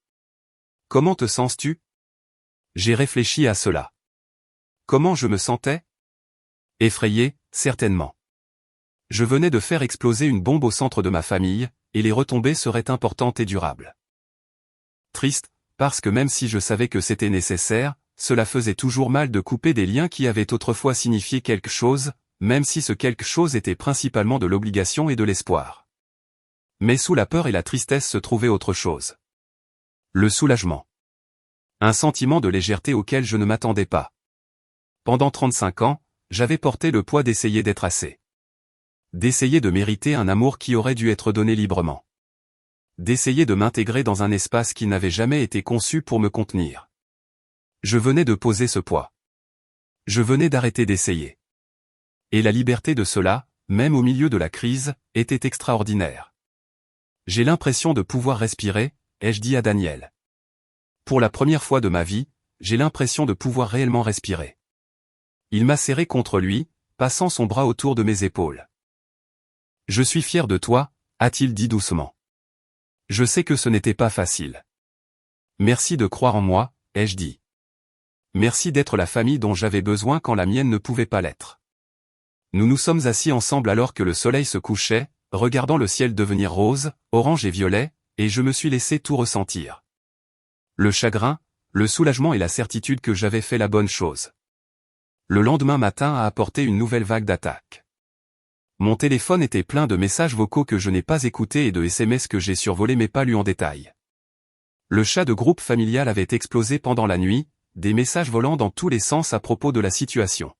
Comment te sens-tu? J'ai réfléchi à cela. Comment je me sentais? Effrayé, certainement. Je venais de faire exploser une bombe au centre de ma famille, et les retombées seraient importantes et durables. Triste, parce que même si je savais que c'était nécessaire, cela faisait toujours mal de couper des liens qui avaient autrefois signifié quelque chose, même si ce quelque chose était principalement de l'obligation et de l'espoir. Mais sous la peur et la tristesse se trouvait autre chose. Le soulagement. Un sentiment de légèreté auquel je ne m'attendais pas. Pendant 35 ans, j'avais porté le poids d'essayer d'être assez. D'essayer de mériter un amour qui aurait dû être donné librement. D'essayer de m'intégrer dans un espace qui n'avait jamais été conçu pour me contenir. Je venais de poser ce poids. Je venais d'arrêter d'essayer. Et la liberté de cela, même au milieu de la crise, était extraordinaire. J'ai l'impression de pouvoir respirer, ai-je dit à Daniel. Pour la première fois de ma vie, j'ai l'impression de pouvoir réellement respirer. Il m'a serré contre lui, passant son bras autour de mes épaules. Je suis fier de toi, a-t-il dit doucement. Je sais que ce n'était pas facile. Merci de croire en moi, ai-je dit. Merci d'être la famille dont j'avais besoin quand la mienne ne pouvait pas l'être. Nous nous sommes assis ensemble alors que le soleil se couchait, regardant le ciel devenir rose, orange et violet, et je me suis laissé tout ressentir. Le chagrin, le soulagement et la certitude que j'avais fait la bonne chose. Le lendemain matin a apporté une nouvelle vague d'attaques. Mon téléphone était plein de messages vocaux que je n'ai pas écoutés et de SMS que j'ai survolés mais pas lus en détail. Le chat de groupe familial avait explosé pendant la nuit, des messages volant dans tous les sens à propos de la situation.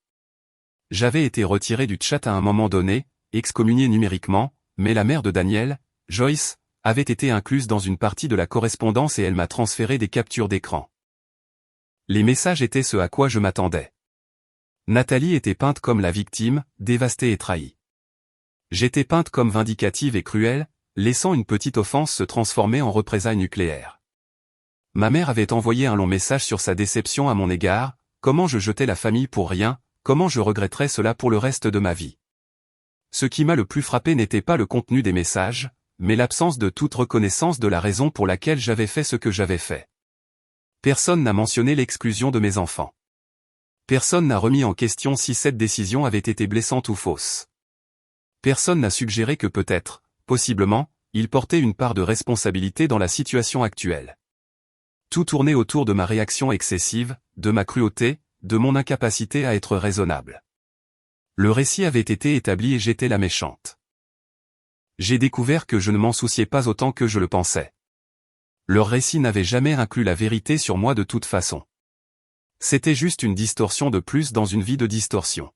J'avais été retiré du chat à un moment donné, excommunié numériquement, mais la mère de Daniel, Joyce, avait été incluse dans une partie de la correspondance et elle m'a transféré des captures d'écran. Les messages étaient ce à quoi je m'attendais. Nathalie était peinte comme la victime, dévastée et trahie. J'étais peinte comme vindicative et cruelle, laissant une petite offense se transformer en représailles nucléaires. Ma mère avait envoyé un long message sur sa déception à mon égard, comment je jetais la famille pour rien, comment je regretterais cela pour le reste de ma vie. Ce qui m'a le plus frappé n'était pas le contenu des messages, mais l'absence de toute reconnaissance de la raison pour laquelle j'avais fait ce que j'avais fait. Personne n'a mentionné l'exclusion de mes enfants. Personne n'a remis en question si cette décision avait été blessante ou fausse. Personne n'a suggéré que peut-être, possiblement, il portait une part de responsabilité dans la situation actuelle. Tout tournait autour de ma réaction excessive, de ma cruauté, de mon incapacité à être raisonnable. Le récit avait été établi et j'étais la méchante. J'ai découvert que je ne m'en souciais pas autant que je le pensais. Leur récit n'avait jamais inclus la vérité sur moi de toute façon. C'était juste une distorsion de plus dans une vie de distorsion.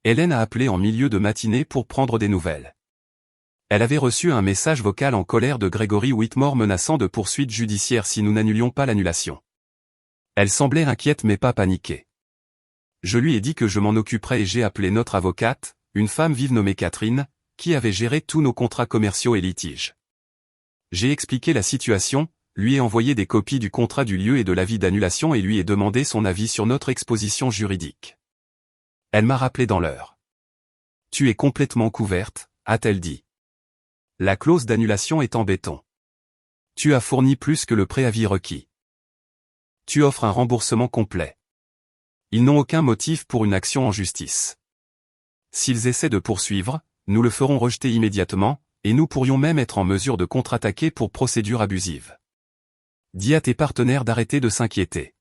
Hélène a appelé en milieu de matinée pour prendre des nouvelles. Elle avait reçu un message vocal en colère de Gregory Whitmore menaçant de poursuites judiciaires si nous n'annulions pas l'annulation. Elle semblait inquiète mais pas paniquée. Je lui ai dit que je m'en occuperais et j'ai appelé notre avocate, une femme vive nommée Catherine, qui avait géré tous nos contrats commerciaux et litiges. J'ai expliqué la situation, lui ai envoyé des copies du contrat du lieu et de l'avis d'annulation et lui ai demandé son avis sur notre exposition juridique. Elle m'a rappelé dans l'heure. « Tu es complètement couverte », a-t-elle dit. La clause d'annulation est en béton. Tu as fourni plus que le préavis requis. Tu offres un remboursement complet. Ils n'ont aucun motif pour une action en justice. S'ils essaient de poursuivre, nous le ferons rejeter immédiatement, et nous pourrions même être en mesure de contre-attaquer pour procédure abusive. Dis à tes partenaires d'arrêter de s'inquiéter.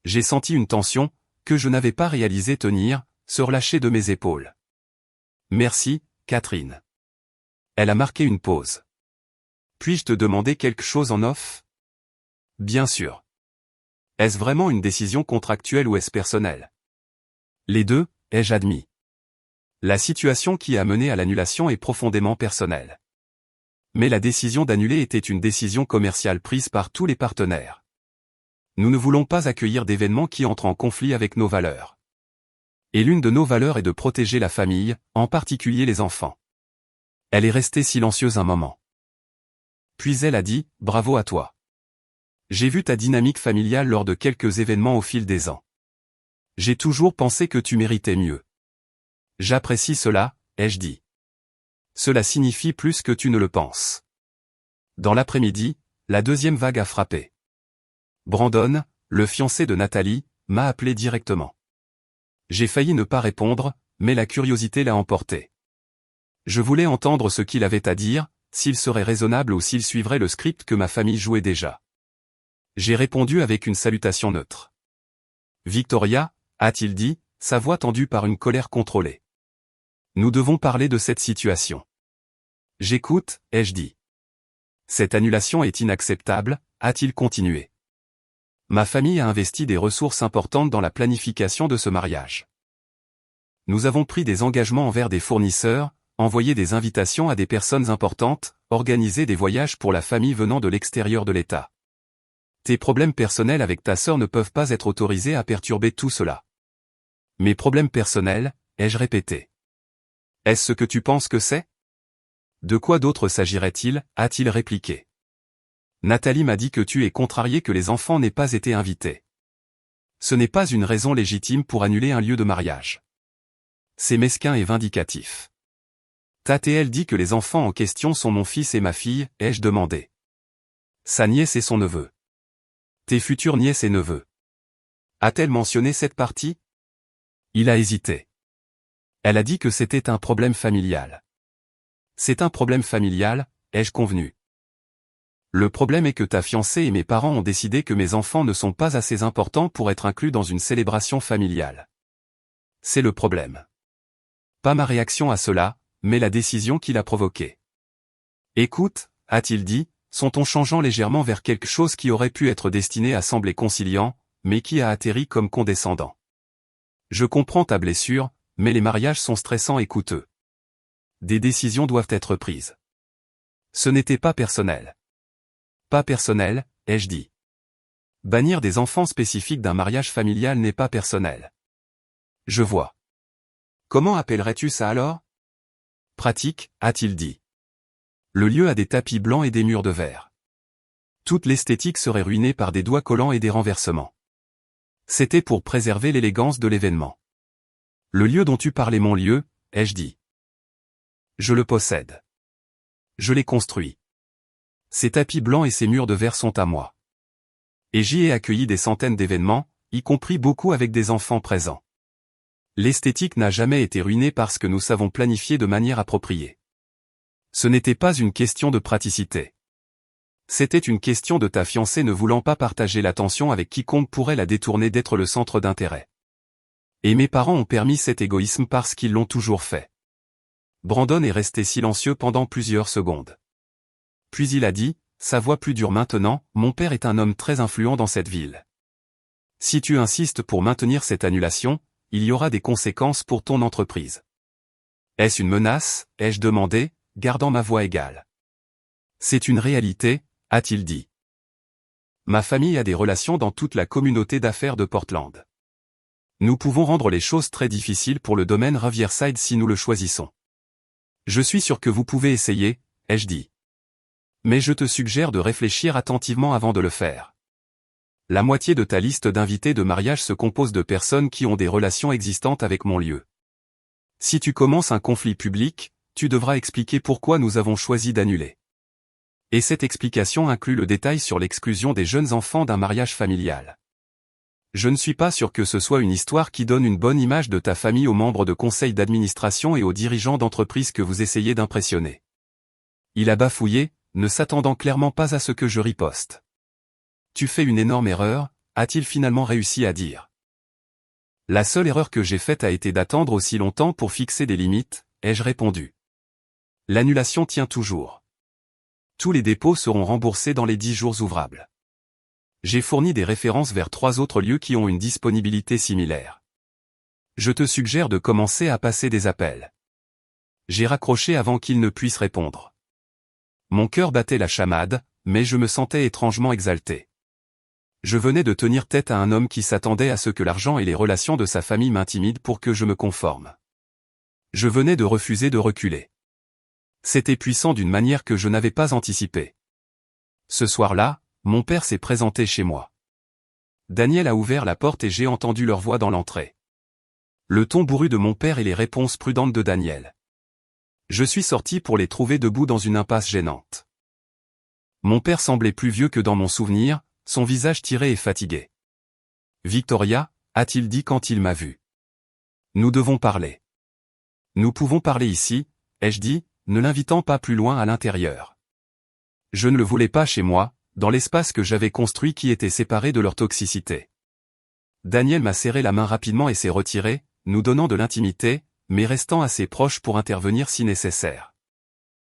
J'ai senti une tension, que je n'avais pas réalisé tenir, se relâcher de mes épaules. Merci, Catherine. Elle a marqué une pause. Puis-je te demander quelque chose en off? Bien sûr. Est-ce vraiment une décision contractuelle ou est-ce personnelle? Les deux, ai-je admis. La situation qui a mené à l'annulation est profondément personnelle. Mais la décision d'annuler était une décision commerciale prise par tous les partenaires. Nous ne voulons pas accueillir d'événements qui entrent en conflit avec nos valeurs. Et l'une de nos valeurs est de protéger la famille, en particulier les enfants. Elle est restée silencieuse un moment. Puis elle a dit, « Bravo à toi. J'ai vu ta dynamique familiale lors de quelques événements au fil des ans. J'ai toujours pensé que tu méritais mieux. J'apprécie cela, ai-je dit. Cela signifie plus que tu ne le penses. » Dans l'après-midi, la deuxième vague a frappé. Brandon, le fiancé de Nathalie, m'a appelé directement. J'ai failli ne pas répondre, mais la curiosité l'a emporté. Je voulais entendre ce qu'il avait à dire, s'il serait raisonnable ou s'il suivrait le script que ma famille jouait déjà. J'ai répondu avec une salutation neutre. « Victoria » a-t-il dit, sa voix tendue par une colère contrôlée. « Nous devons parler de cette situation. »« J'écoute » ai-je dit. « Cette annulation est inacceptable » a-t-il continué. « Ma famille a investi des ressources importantes dans la planification de ce mariage. Nous avons pris des engagements envers des fournisseurs, envoyé des invitations à des personnes importantes, organisé des voyages pour la famille venant de l'extérieur de l'État. Tes problèmes personnels avec ta sœur ne peuvent pas être autorisés à perturber tout cela. »« Mes problèmes personnels » ai-je répété. « Est-ce ce que tu penses que c'est ? De quoi d'autre s'agirait-il » a-t-il répliqué. « Nathalie m'a dit que tu es contrarié que les enfants n'aient pas été invités. Ce n'est pas une raison légitime pour annuler un lieu de mariage. C'est mesquin et vindicatif. T'a-t-elle dit que les enfants en question sont mon fils et ma fille, ai-je demandé. Sa nièce et son neveu. Tes futures nièces et neveux. A-t-elle mentionné cette partie ? Il a hésité. Elle a dit que c'était un problème familial. C'est un problème familial, ai-je convenu. Le problème est que ta fiancée et mes parents ont décidé que mes enfants ne sont pas assez importants pour être inclus dans une célébration familiale. C'est le problème. Pas ma réaction à cela, mais la décision qui l'a provoquée. Écoute, a-t-il dit, son ton changeant légèrement vers quelque chose qui aurait pu être destiné à sembler conciliant, mais qui a atterri comme condescendant. Je comprends ta blessure, mais les mariages sont stressants et coûteux. Des décisions doivent être prises. Ce n'était pas personnel. Pas personnel, ai-je dit. Bannir des enfants spécifiques d'un mariage familial n'est pas personnel. Je vois. Comment appellerais-tu ça alors ? Pratique, a-t-il dit. Le lieu a des tapis blancs et des murs de verre. Toute l'esthétique serait ruinée par des doigts collants et des renversements. C'était pour préserver l'élégance de l'événement. Le lieu dont tu parlais, mon lieu, ai-je dit. Je le possède. Je l'ai construit. Ces tapis blancs et ces murs de verre sont à moi. Et j'y ai accueilli des centaines d'événements, y compris beaucoup avec des enfants présents. L'esthétique n'a jamais été ruinée parce que nous savons planifier de manière appropriée. Ce n'était pas une question de praticité. C'était une question de ta fiancée ne voulant pas partager l'attention avec quiconque pourrait la détourner d'être le centre d'intérêt. Et mes parents ont permis cet égoïsme parce qu'ils l'ont toujours fait. Brandon est resté silencieux pendant plusieurs secondes. Puis il a dit, sa voix plus dure maintenant, « Mon père est un homme très influent dans cette ville. Si tu insistes pour maintenir cette annulation, il y aura des conséquences pour ton entreprise. » Est-ce une menace, ai-je demandé, gardant ma voix égale. C'est une réalité, a-t-il dit. Ma famille a des relations dans toute la communauté d'affaires de Portland. Nous pouvons rendre les choses très difficiles pour le domaine Riverside si nous le choisissons. Je suis sûr que vous pouvez essayer, ai-je dit. Mais je te suggère de réfléchir attentivement avant de le faire. La moitié de ta liste d'invités de mariage se compose de personnes qui ont des relations existantes avec mon lieu. Si tu commences un conflit public, tu devras expliquer pourquoi nous avons choisi d'annuler. Et cette explication inclut le détail sur l'exclusion des jeunes enfants d'un mariage familial. Je ne suis pas sûr que ce soit une histoire qui donne une bonne image de ta famille aux membres de conseil d'administration et aux dirigeants d'entreprise que vous essayez d'impressionner. Il a bafouillé, ne s'attendant clairement pas à ce que je riposte. Tu fais une énorme erreur, a-t-il finalement réussi à dire. La seule erreur que j'ai faite a été d'attendre aussi longtemps pour fixer des limites, ai-je répondu. L'annulation tient toujours. Tous les dépôts seront remboursés dans les 10 jours ouvrables. J'ai fourni des références vers 3 autres lieux qui ont une disponibilité similaire. Je te suggère de commencer à passer des appels. J'ai raccroché avant qu'il ne puisse répondre. Mon cœur battait la chamade, mais je me sentais étrangement exalté. Je venais de tenir tête à un homme qui s'attendait à ce que l'argent et les relations de sa famille m'intimident pour que je me conforme. Je venais de refuser de reculer. C'était puissant d'une manière que je n'avais pas anticipée. Ce soir-là, mon père s'est présenté chez moi. Daniel a ouvert la porte et j'ai entendu leur voix dans l'entrée. Le ton bourru de mon père et les réponses prudentes de Daniel. Je suis sorti pour les trouver debout dans une impasse gênante. Mon père semblait plus vieux que dans mon souvenir, son visage tiré et fatigué. « Victoria » a-t-il dit quand il m'a vu. « Nous devons parler. »« Nous pouvons parler ici » ai-je dit, ne l'invitant pas plus loin à l'intérieur. Je ne le voulais pas chez moi, dans l'espace que j'avais construit qui était séparé de leur toxicité. Daniel m'a serré la main rapidement et s'est retiré, nous donnant de l'intimité, mais restant assez proche pour intervenir si nécessaire.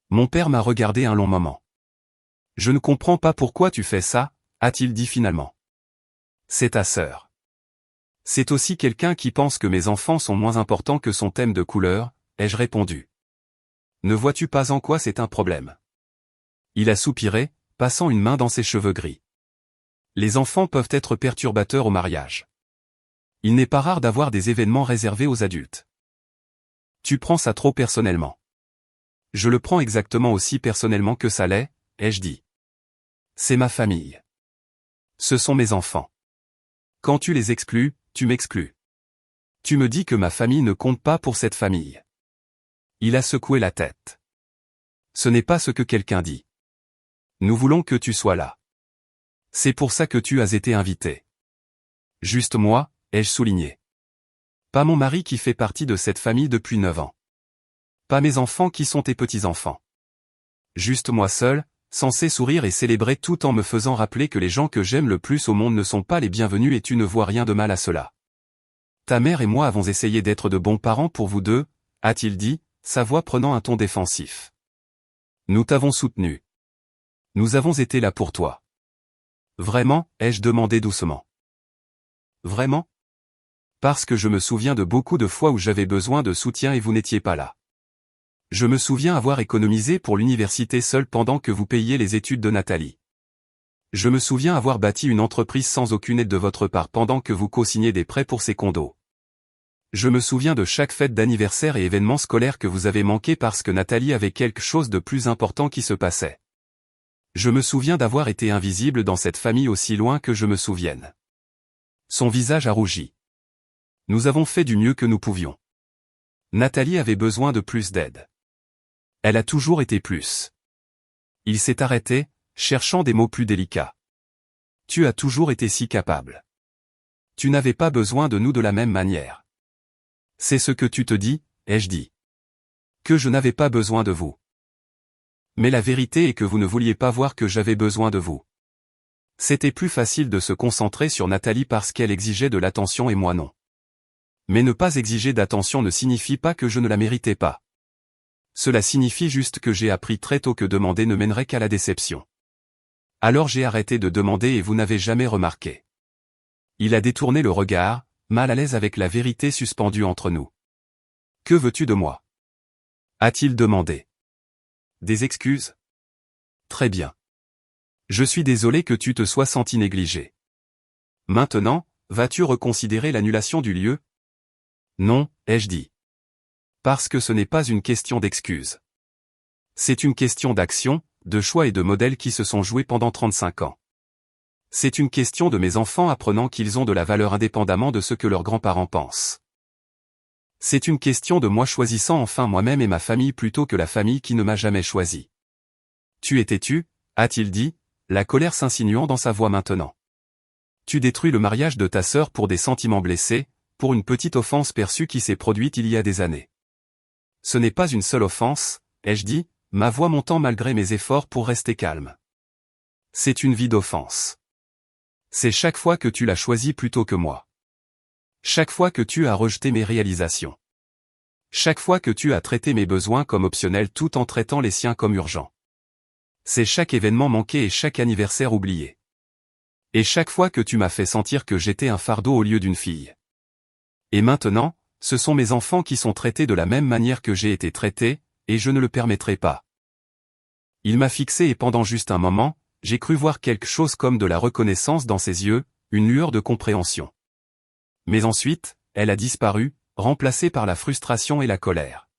Mon père m'a regardé un long moment. « Je ne comprends pas pourquoi tu fais ça » a-t-il dit finalement. « C'est ta sœur. C'est aussi quelqu'un qui pense que mes enfants sont moins importants que son thème de couleur, ai-je répondu. Ne vois-tu pas en quoi c'est un problème? Il a soupiré, passant une main dans ses cheveux gris. Les enfants peuvent être perturbateurs au mariage. Il n'est pas rare d'avoir des événements réservés aux adultes. Tu prends ça trop personnellement. Je le prends exactement aussi personnellement que ça l'est, ai-je dit. C'est ma famille. Ce sont mes enfants. Quand tu les exclus, tu m'exclus. Tu me dis que ma famille ne compte pas pour cette famille. Il a secoué la tête. Ce n'est pas ce que quelqu'un dit. Nous voulons que tu sois là. C'est pour ça que tu as été invité. Juste moi, ai-je souligné. Pas mon mari qui fait partie de cette famille depuis 9 ans. Pas mes enfants qui sont tes petits-enfants. Juste moi seul, censé sourire et célébrer tout en me faisant rappeler que les gens que j'aime le plus au monde ne sont pas les bienvenus et tu ne vois rien de mal à cela. Ta mère et moi avons essayé d'être de bons parents pour vous deux, a-t-il dit, sa voix prenant un ton défensif. Nous t'avons soutenu. Nous avons été là pour toi. Vraiment, ai-je demandé doucement. Vraiment? Parce que je me souviens de beaucoup de fois où j'avais besoin de soutien et vous n'étiez pas là. Je me souviens avoir économisé pour l'université seul pendant que vous payiez les études de Nathalie. Je me souviens avoir bâti une entreprise sans aucune aide de votre part pendant que vous co-signiez des prêts pour ces condos. Je me souviens de chaque fête d'anniversaire et événement scolaire que vous avez manqué parce que Nathalie avait quelque chose de plus important qui se passait. Je me souviens d'avoir été invisible dans cette famille aussi loin que je me souvienne. Son visage a rougi. Nous avons fait du mieux que nous pouvions. Nathalie avait besoin de plus d'aide. Elle a toujours été plus. Il s'est arrêté, cherchant des mots plus délicats. Tu as toujours été si capable. Tu n'avais pas besoin de nous de la même manière. C'est ce que tu te dis, ai-je dit. Que je n'avais pas besoin de vous. Mais la vérité est que vous ne vouliez pas voir que j'avais besoin de vous. C'était plus facile de se concentrer sur Nathalie parce qu'elle exigeait de l'attention et moi non. Mais ne pas exiger d'attention ne signifie pas que je ne la méritais pas. Cela signifie juste que j'ai appris très tôt que demander ne mènerait qu'à la déception. Alors j'ai arrêté de demander et vous n'avez jamais remarqué. Il a détourné le regard, mal à l'aise avec la vérité suspendue entre nous. Que veux-tu de moi? A-t-il demandé. Des excuses? Très bien. Je suis désolé que tu te sois senti négligé. Maintenant, vas-tu reconsidérer l'annulation du lieu? Non, ai-je dit. Parce que ce n'est pas une question d'excuses. C'est une question d'action, de choix et de modèles qui se sont joués pendant 35 ans. C'est une question de mes enfants apprenant qu'ils ont de la valeur indépendamment de ce que leurs grands-parents pensent. C'est une question de moi choisissant enfin moi-même et ma famille plutôt que la famille qui ne m'a jamais choisi. Tu es têtu, a-t-il dit, la colère s'insinuant dans sa voix maintenant. Tu détruis le mariage de ta sœur pour des sentiments blessés, pour une petite offense perçue qui s'est produite il y a des années. Ce n'est pas une seule offense, ai-je dit, ma voix montant malgré mes efforts pour rester calme. C'est une vie d'offense. C'est chaque fois que tu l'as choisi plutôt que moi. Chaque fois que tu as rejeté mes réalisations. Chaque fois que tu as traité mes besoins comme optionnels tout en traitant les siens comme urgents. C'est chaque événement manqué et chaque anniversaire oublié. Et chaque fois que tu m'as fait sentir que j'étais un fardeau au lieu d'une fille. Et maintenant, ce sont mes enfants qui sont traités de la même manière que j'ai été traité, et je ne le permettrai pas. Il m'a fixé et pendant juste un moment, j'ai cru voir quelque chose comme de la reconnaissance dans ses yeux, une lueur de compréhension. Mais ensuite, elle a disparu, remplacée par la frustration et la colère.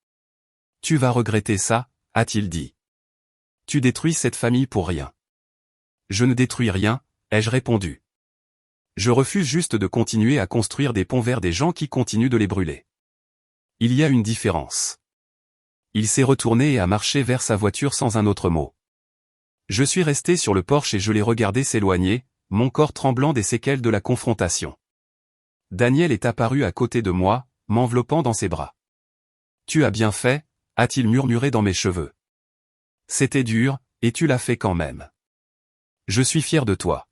Tu vas regretter ça, a-t-il dit. Tu détruis cette famille pour rien. Je ne détruis rien, ai-je répondu. Je refuse juste de continuer à construire des ponts vers des gens qui continuent de les brûler. Il y a une différence. Il s'est retourné et a marché vers sa voiture sans un autre mot. Je suis resté sur le porche et je l'ai regardé s'éloigner, mon corps tremblant des séquelles de la confrontation. Daniel est apparu à côté de moi, m'enveloppant dans ses bras. Tu as bien fait, a-t-il murmuré dans mes cheveux. C'était dur, et tu l'as fait quand même. Je suis fier de toi.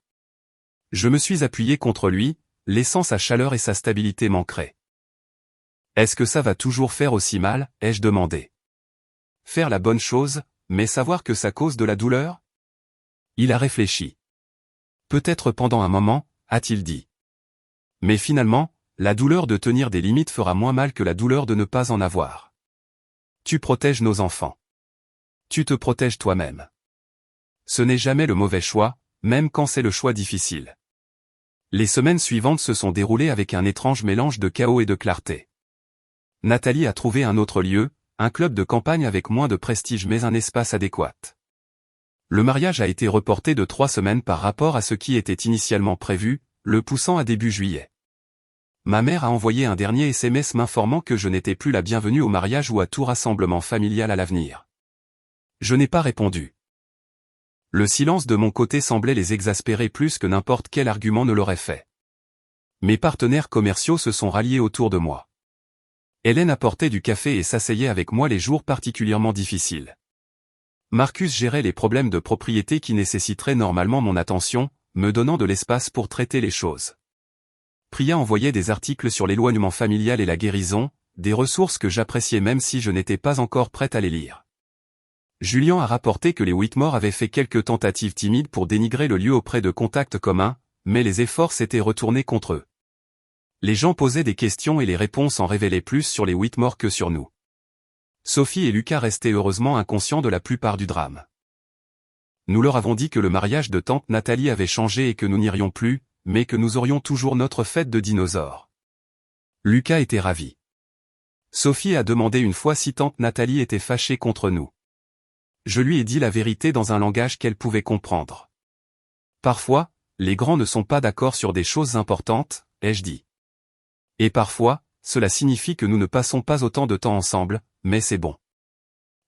Je me suis appuyé contre lui, laissant sa chaleur et sa stabilité m'ancrer. Est-ce que ça va toujours faire aussi mal, ai-je demandé. Faire la bonne chose, mais savoir que ça cause de la douleur? Il a réfléchi. Peut-être pendant un moment, a-t-il dit. Mais finalement, la douleur de tenir des limites fera moins mal que la douleur de ne pas en avoir. Tu protèges nos enfants. Tu te protèges toi-même. Ce n'est jamais le mauvais choix, même quand c'est le choix difficile. Les semaines suivantes se sont déroulées avec un étrange mélange de chaos et de clarté. Nathalie a trouvé un autre lieu, un club de campagne avec moins de prestige mais un espace adéquat. Le mariage a été reporté de 3 semaines par rapport à ce qui était initialement prévu, le poussant à début juillet. Ma mère a envoyé un dernier SMS m'informant que je n'étais plus la bienvenue au mariage ou à tout rassemblement familial à l'avenir. Je n'ai pas répondu. Le silence de mon côté semblait les exaspérer plus que n'importe quel argument ne l'aurait fait. Mes partenaires commerciaux se sont ralliés autour de moi. Hélène apportait du café et s'asseyait avec moi les jours particulièrement difficiles. Marcus gérait les problèmes de propriété qui nécessiteraient normalement mon attention, me donnant de l'espace pour traiter les choses. Priya envoyait des articles sur l'éloignement familial et la guérison, des ressources que j'appréciais même si je n'étais pas encore prête à les lire. Julien a rapporté que les Whitmore avaient fait quelques tentatives timides pour dénigrer le lieu auprès de contacts communs, mais les efforts s'étaient retournés contre eux. Les gens posaient des questions et les réponses en révélaient plus sur les Whitmore que sur nous. Sophie et Lucas restaient heureusement inconscients de la plupart du drame. Nous leur avons dit que le mariage de tante Nathalie avait changé et que nous n'irions plus, mais que nous aurions toujours notre fête de dinosaures. Lucas était ravi. Sophie a demandé une fois si tante Nathalie était fâchée contre nous. Je lui ai dit la vérité dans un langage qu'elle pouvait comprendre. Parfois, les grands ne sont pas d'accord sur des choses importantes, ai-je dit. Et parfois, cela signifie que nous ne passons pas autant de temps ensemble, mais c'est bon.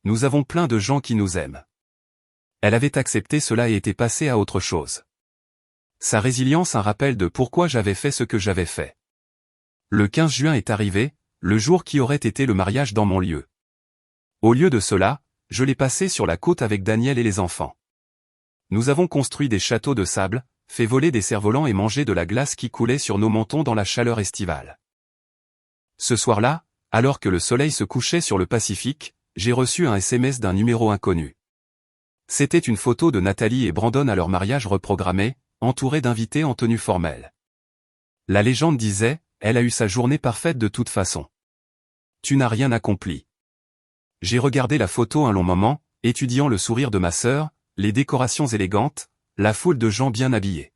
Nous avons plein de gens qui nous aiment. Elle avait accepté cela et était passée à autre chose. Sa résilience un rappel de pourquoi j'avais fait ce que j'avais fait. Le 15 juin est arrivé, le jour qui aurait été le mariage dans mon lieu. Au lieu de cela, je l'ai passé sur la côte avec Daniel et les enfants. Nous avons construit des châteaux de sable, fait voler des cerfs-volants et mangé de la glace qui coulait sur nos mentons dans la chaleur estivale. Ce soir-là, alors que le soleil se couchait sur le Pacifique, j'ai reçu un SMS d'un numéro inconnu. C'était une photo de Nathalie et Brandon à leur mariage reprogrammé, entourés d'invités en tenue formelle. La légende disait, elle a eu sa journée parfaite de toute façon. Tu n'as rien accompli. J'ai regardé la photo un long moment, étudiant le sourire de ma sœur, les décorations élégantes, la foule de gens bien habillés.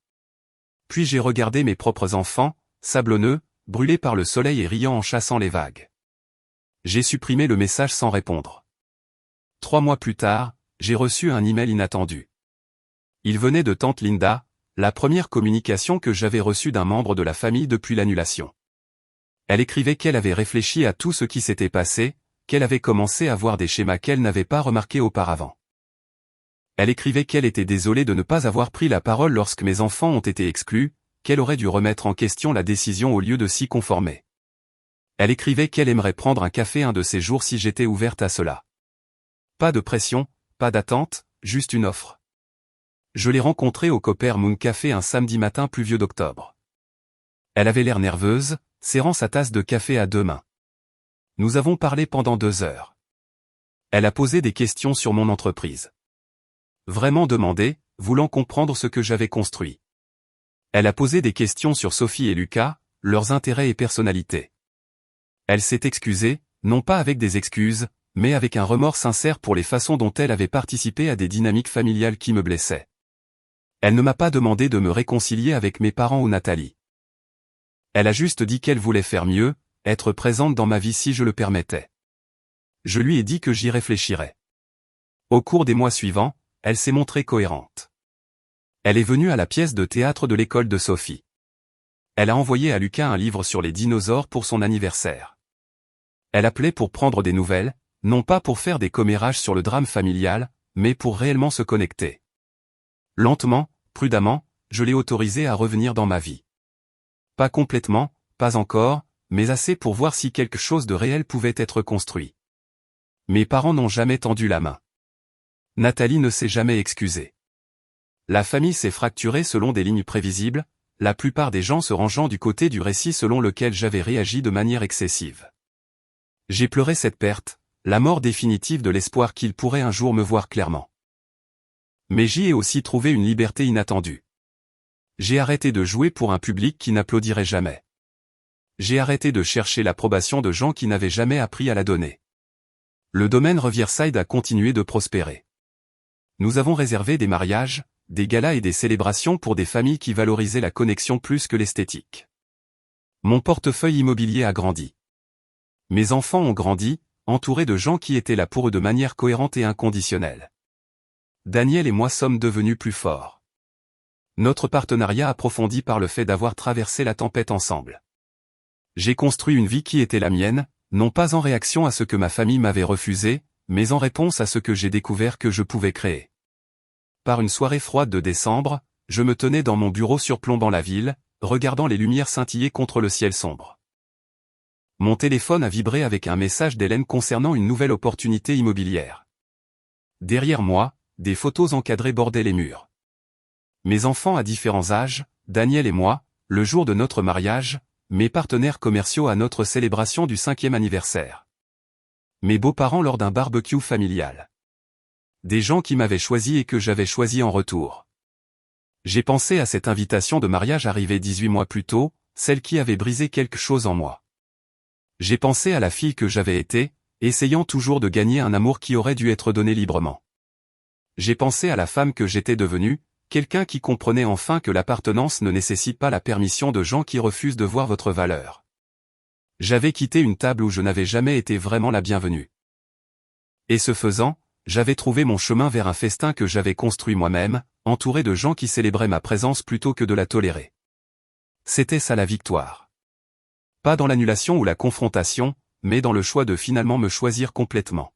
Puis j'ai regardé mes propres enfants, sablonneux, brûlés par le soleil et riant en chassant les vagues. J'ai supprimé le message sans répondre. 3 mois plus tard, j'ai reçu un email inattendu. Il venait de tante Linda, la première communication que j'avais reçue d'un membre de la famille depuis l'annulation. Elle écrivait qu'elle avait réfléchi à tout ce qui s'était passé, qu'elle avait commencé à voir des schémas qu'elle n'avait pas remarqués auparavant. Elle écrivait qu'elle était désolée de ne pas avoir pris la parole lorsque mes enfants ont été exclus, qu'elle aurait dû remettre en question la décision au lieu de s'y conformer. Elle écrivait qu'elle aimerait prendre un café un de ces jours si j'étais ouverte à cela. Pas de pression, pas d'attente, juste une offre. Je l'ai rencontrée au Copper Moon Café un samedi matin pluvieux d'octobre. Elle avait l'air nerveuse, serrant sa tasse de café à 2 mains. Nous avons parlé pendant 2 heures. Elle a posé des questions sur mon entreprise. Vraiment demandé, voulant comprendre ce que j'avais construit. Elle a posé des questions sur Sophie et Lucas, leurs intérêts et personnalités. Elle s'est excusée, non pas avec des excuses, mais avec un remords sincère pour les façons dont elle avait participé à des dynamiques familiales qui me blessaient. Elle ne m'a pas demandé de me réconcilier avec mes parents ou Nathalie. Elle a juste dit qu'elle voulait faire mieux, être présente dans ma vie si je le permettais. Je lui ai dit que j'y réfléchirais. Au cours des mois suivants, elle s'est montrée cohérente. Elle est venue à la pièce de théâtre de l'école de Sophie. Elle a envoyé à Lucas un livre sur les dinosaures pour son anniversaire. Elle appelait pour prendre des nouvelles, non pas pour faire des commérages sur le drame familial, mais pour réellement se connecter. Lentement, prudemment, je l'ai autorisée à revenir dans ma vie. Pas complètement, pas encore, mais assez pour voir si quelque chose de réel pouvait être construit. Mes parents n'ont jamais tendu la main. Nathalie ne s'est jamais excusée. La famille s'est fracturée selon des lignes prévisibles, la plupart des gens se rangeant du côté du récit selon lequel j'avais réagi de manière excessive. J'ai pleuré cette perte, la mort définitive de l'espoir qu'il pourrait un jour me voir clairement. Mais j'y ai aussi trouvé une liberté inattendue. J'ai arrêté de jouer pour un public qui n'applaudirait jamais. J'ai arrêté de chercher l'approbation de gens qui n'avaient jamais appris à la donner. Le domaine Riverside a continué de prospérer. Nous avons réservé des mariages, des galas et des célébrations pour des familles qui valorisaient la connexion plus que l'esthétique. Mon portefeuille immobilier a grandi. Mes enfants ont grandi, entourés de gens qui étaient là pour eux de manière cohérente et inconditionnelle. Daniel et moi sommes devenus plus forts. Notre partenariat approfondi par le fait d'avoir traversé la tempête ensemble. J'ai construit une vie qui était la mienne, non pas en réaction à ce que ma famille m'avait refusé, mais en réponse à ce que j'ai découvert que je pouvais créer. Par une soirée froide de décembre, je me tenais dans mon bureau surplombant la ville, regardant les lumières scintiller contre le ciel sombre. Mon téléphone a vibré avec un message d'Hélène concernant une nouvelle opportunité immobilière. Derrière moi, des photos encadrées bordaient les murs. Mes enfants à différents âges, Daniel et moi, le jour de notre mariage, mes partenaires commerciaux à notre célébration du 5e anniversaire. Mes beaux-parents lors d'un barbecue familial. Des gens qui m'avaient choisi et que j'avais choisi en retour. J'ai pensé à cette invitation de mariage arrivée 18 mois plus tôt, celle qui avait brisé quelque chose en moi. J'ai pensé à la fille que j'avais été, essayant toujours de gagner un amour qui aurait dû être donné librement. J'ai pensé à la femme que j'étais devenue, quelqu'un qui comprenait enfin que l'appartenance ne nécessite pas la permission de gens qui refusent de voir votre valeur. J'avais quitté une table où je n'avais jamais été vraiment la bienvenue. Et ce faisant, j'avais trouvé mon chemin vers un festin que j'avais construit moi-même, entouré de gens qui célébraient ma présence plutôt que de la tolérer. C'était ça la victoire. Pas dans l'annulation ou la confrontation, mais dans le choix de finalement me choisir complètement.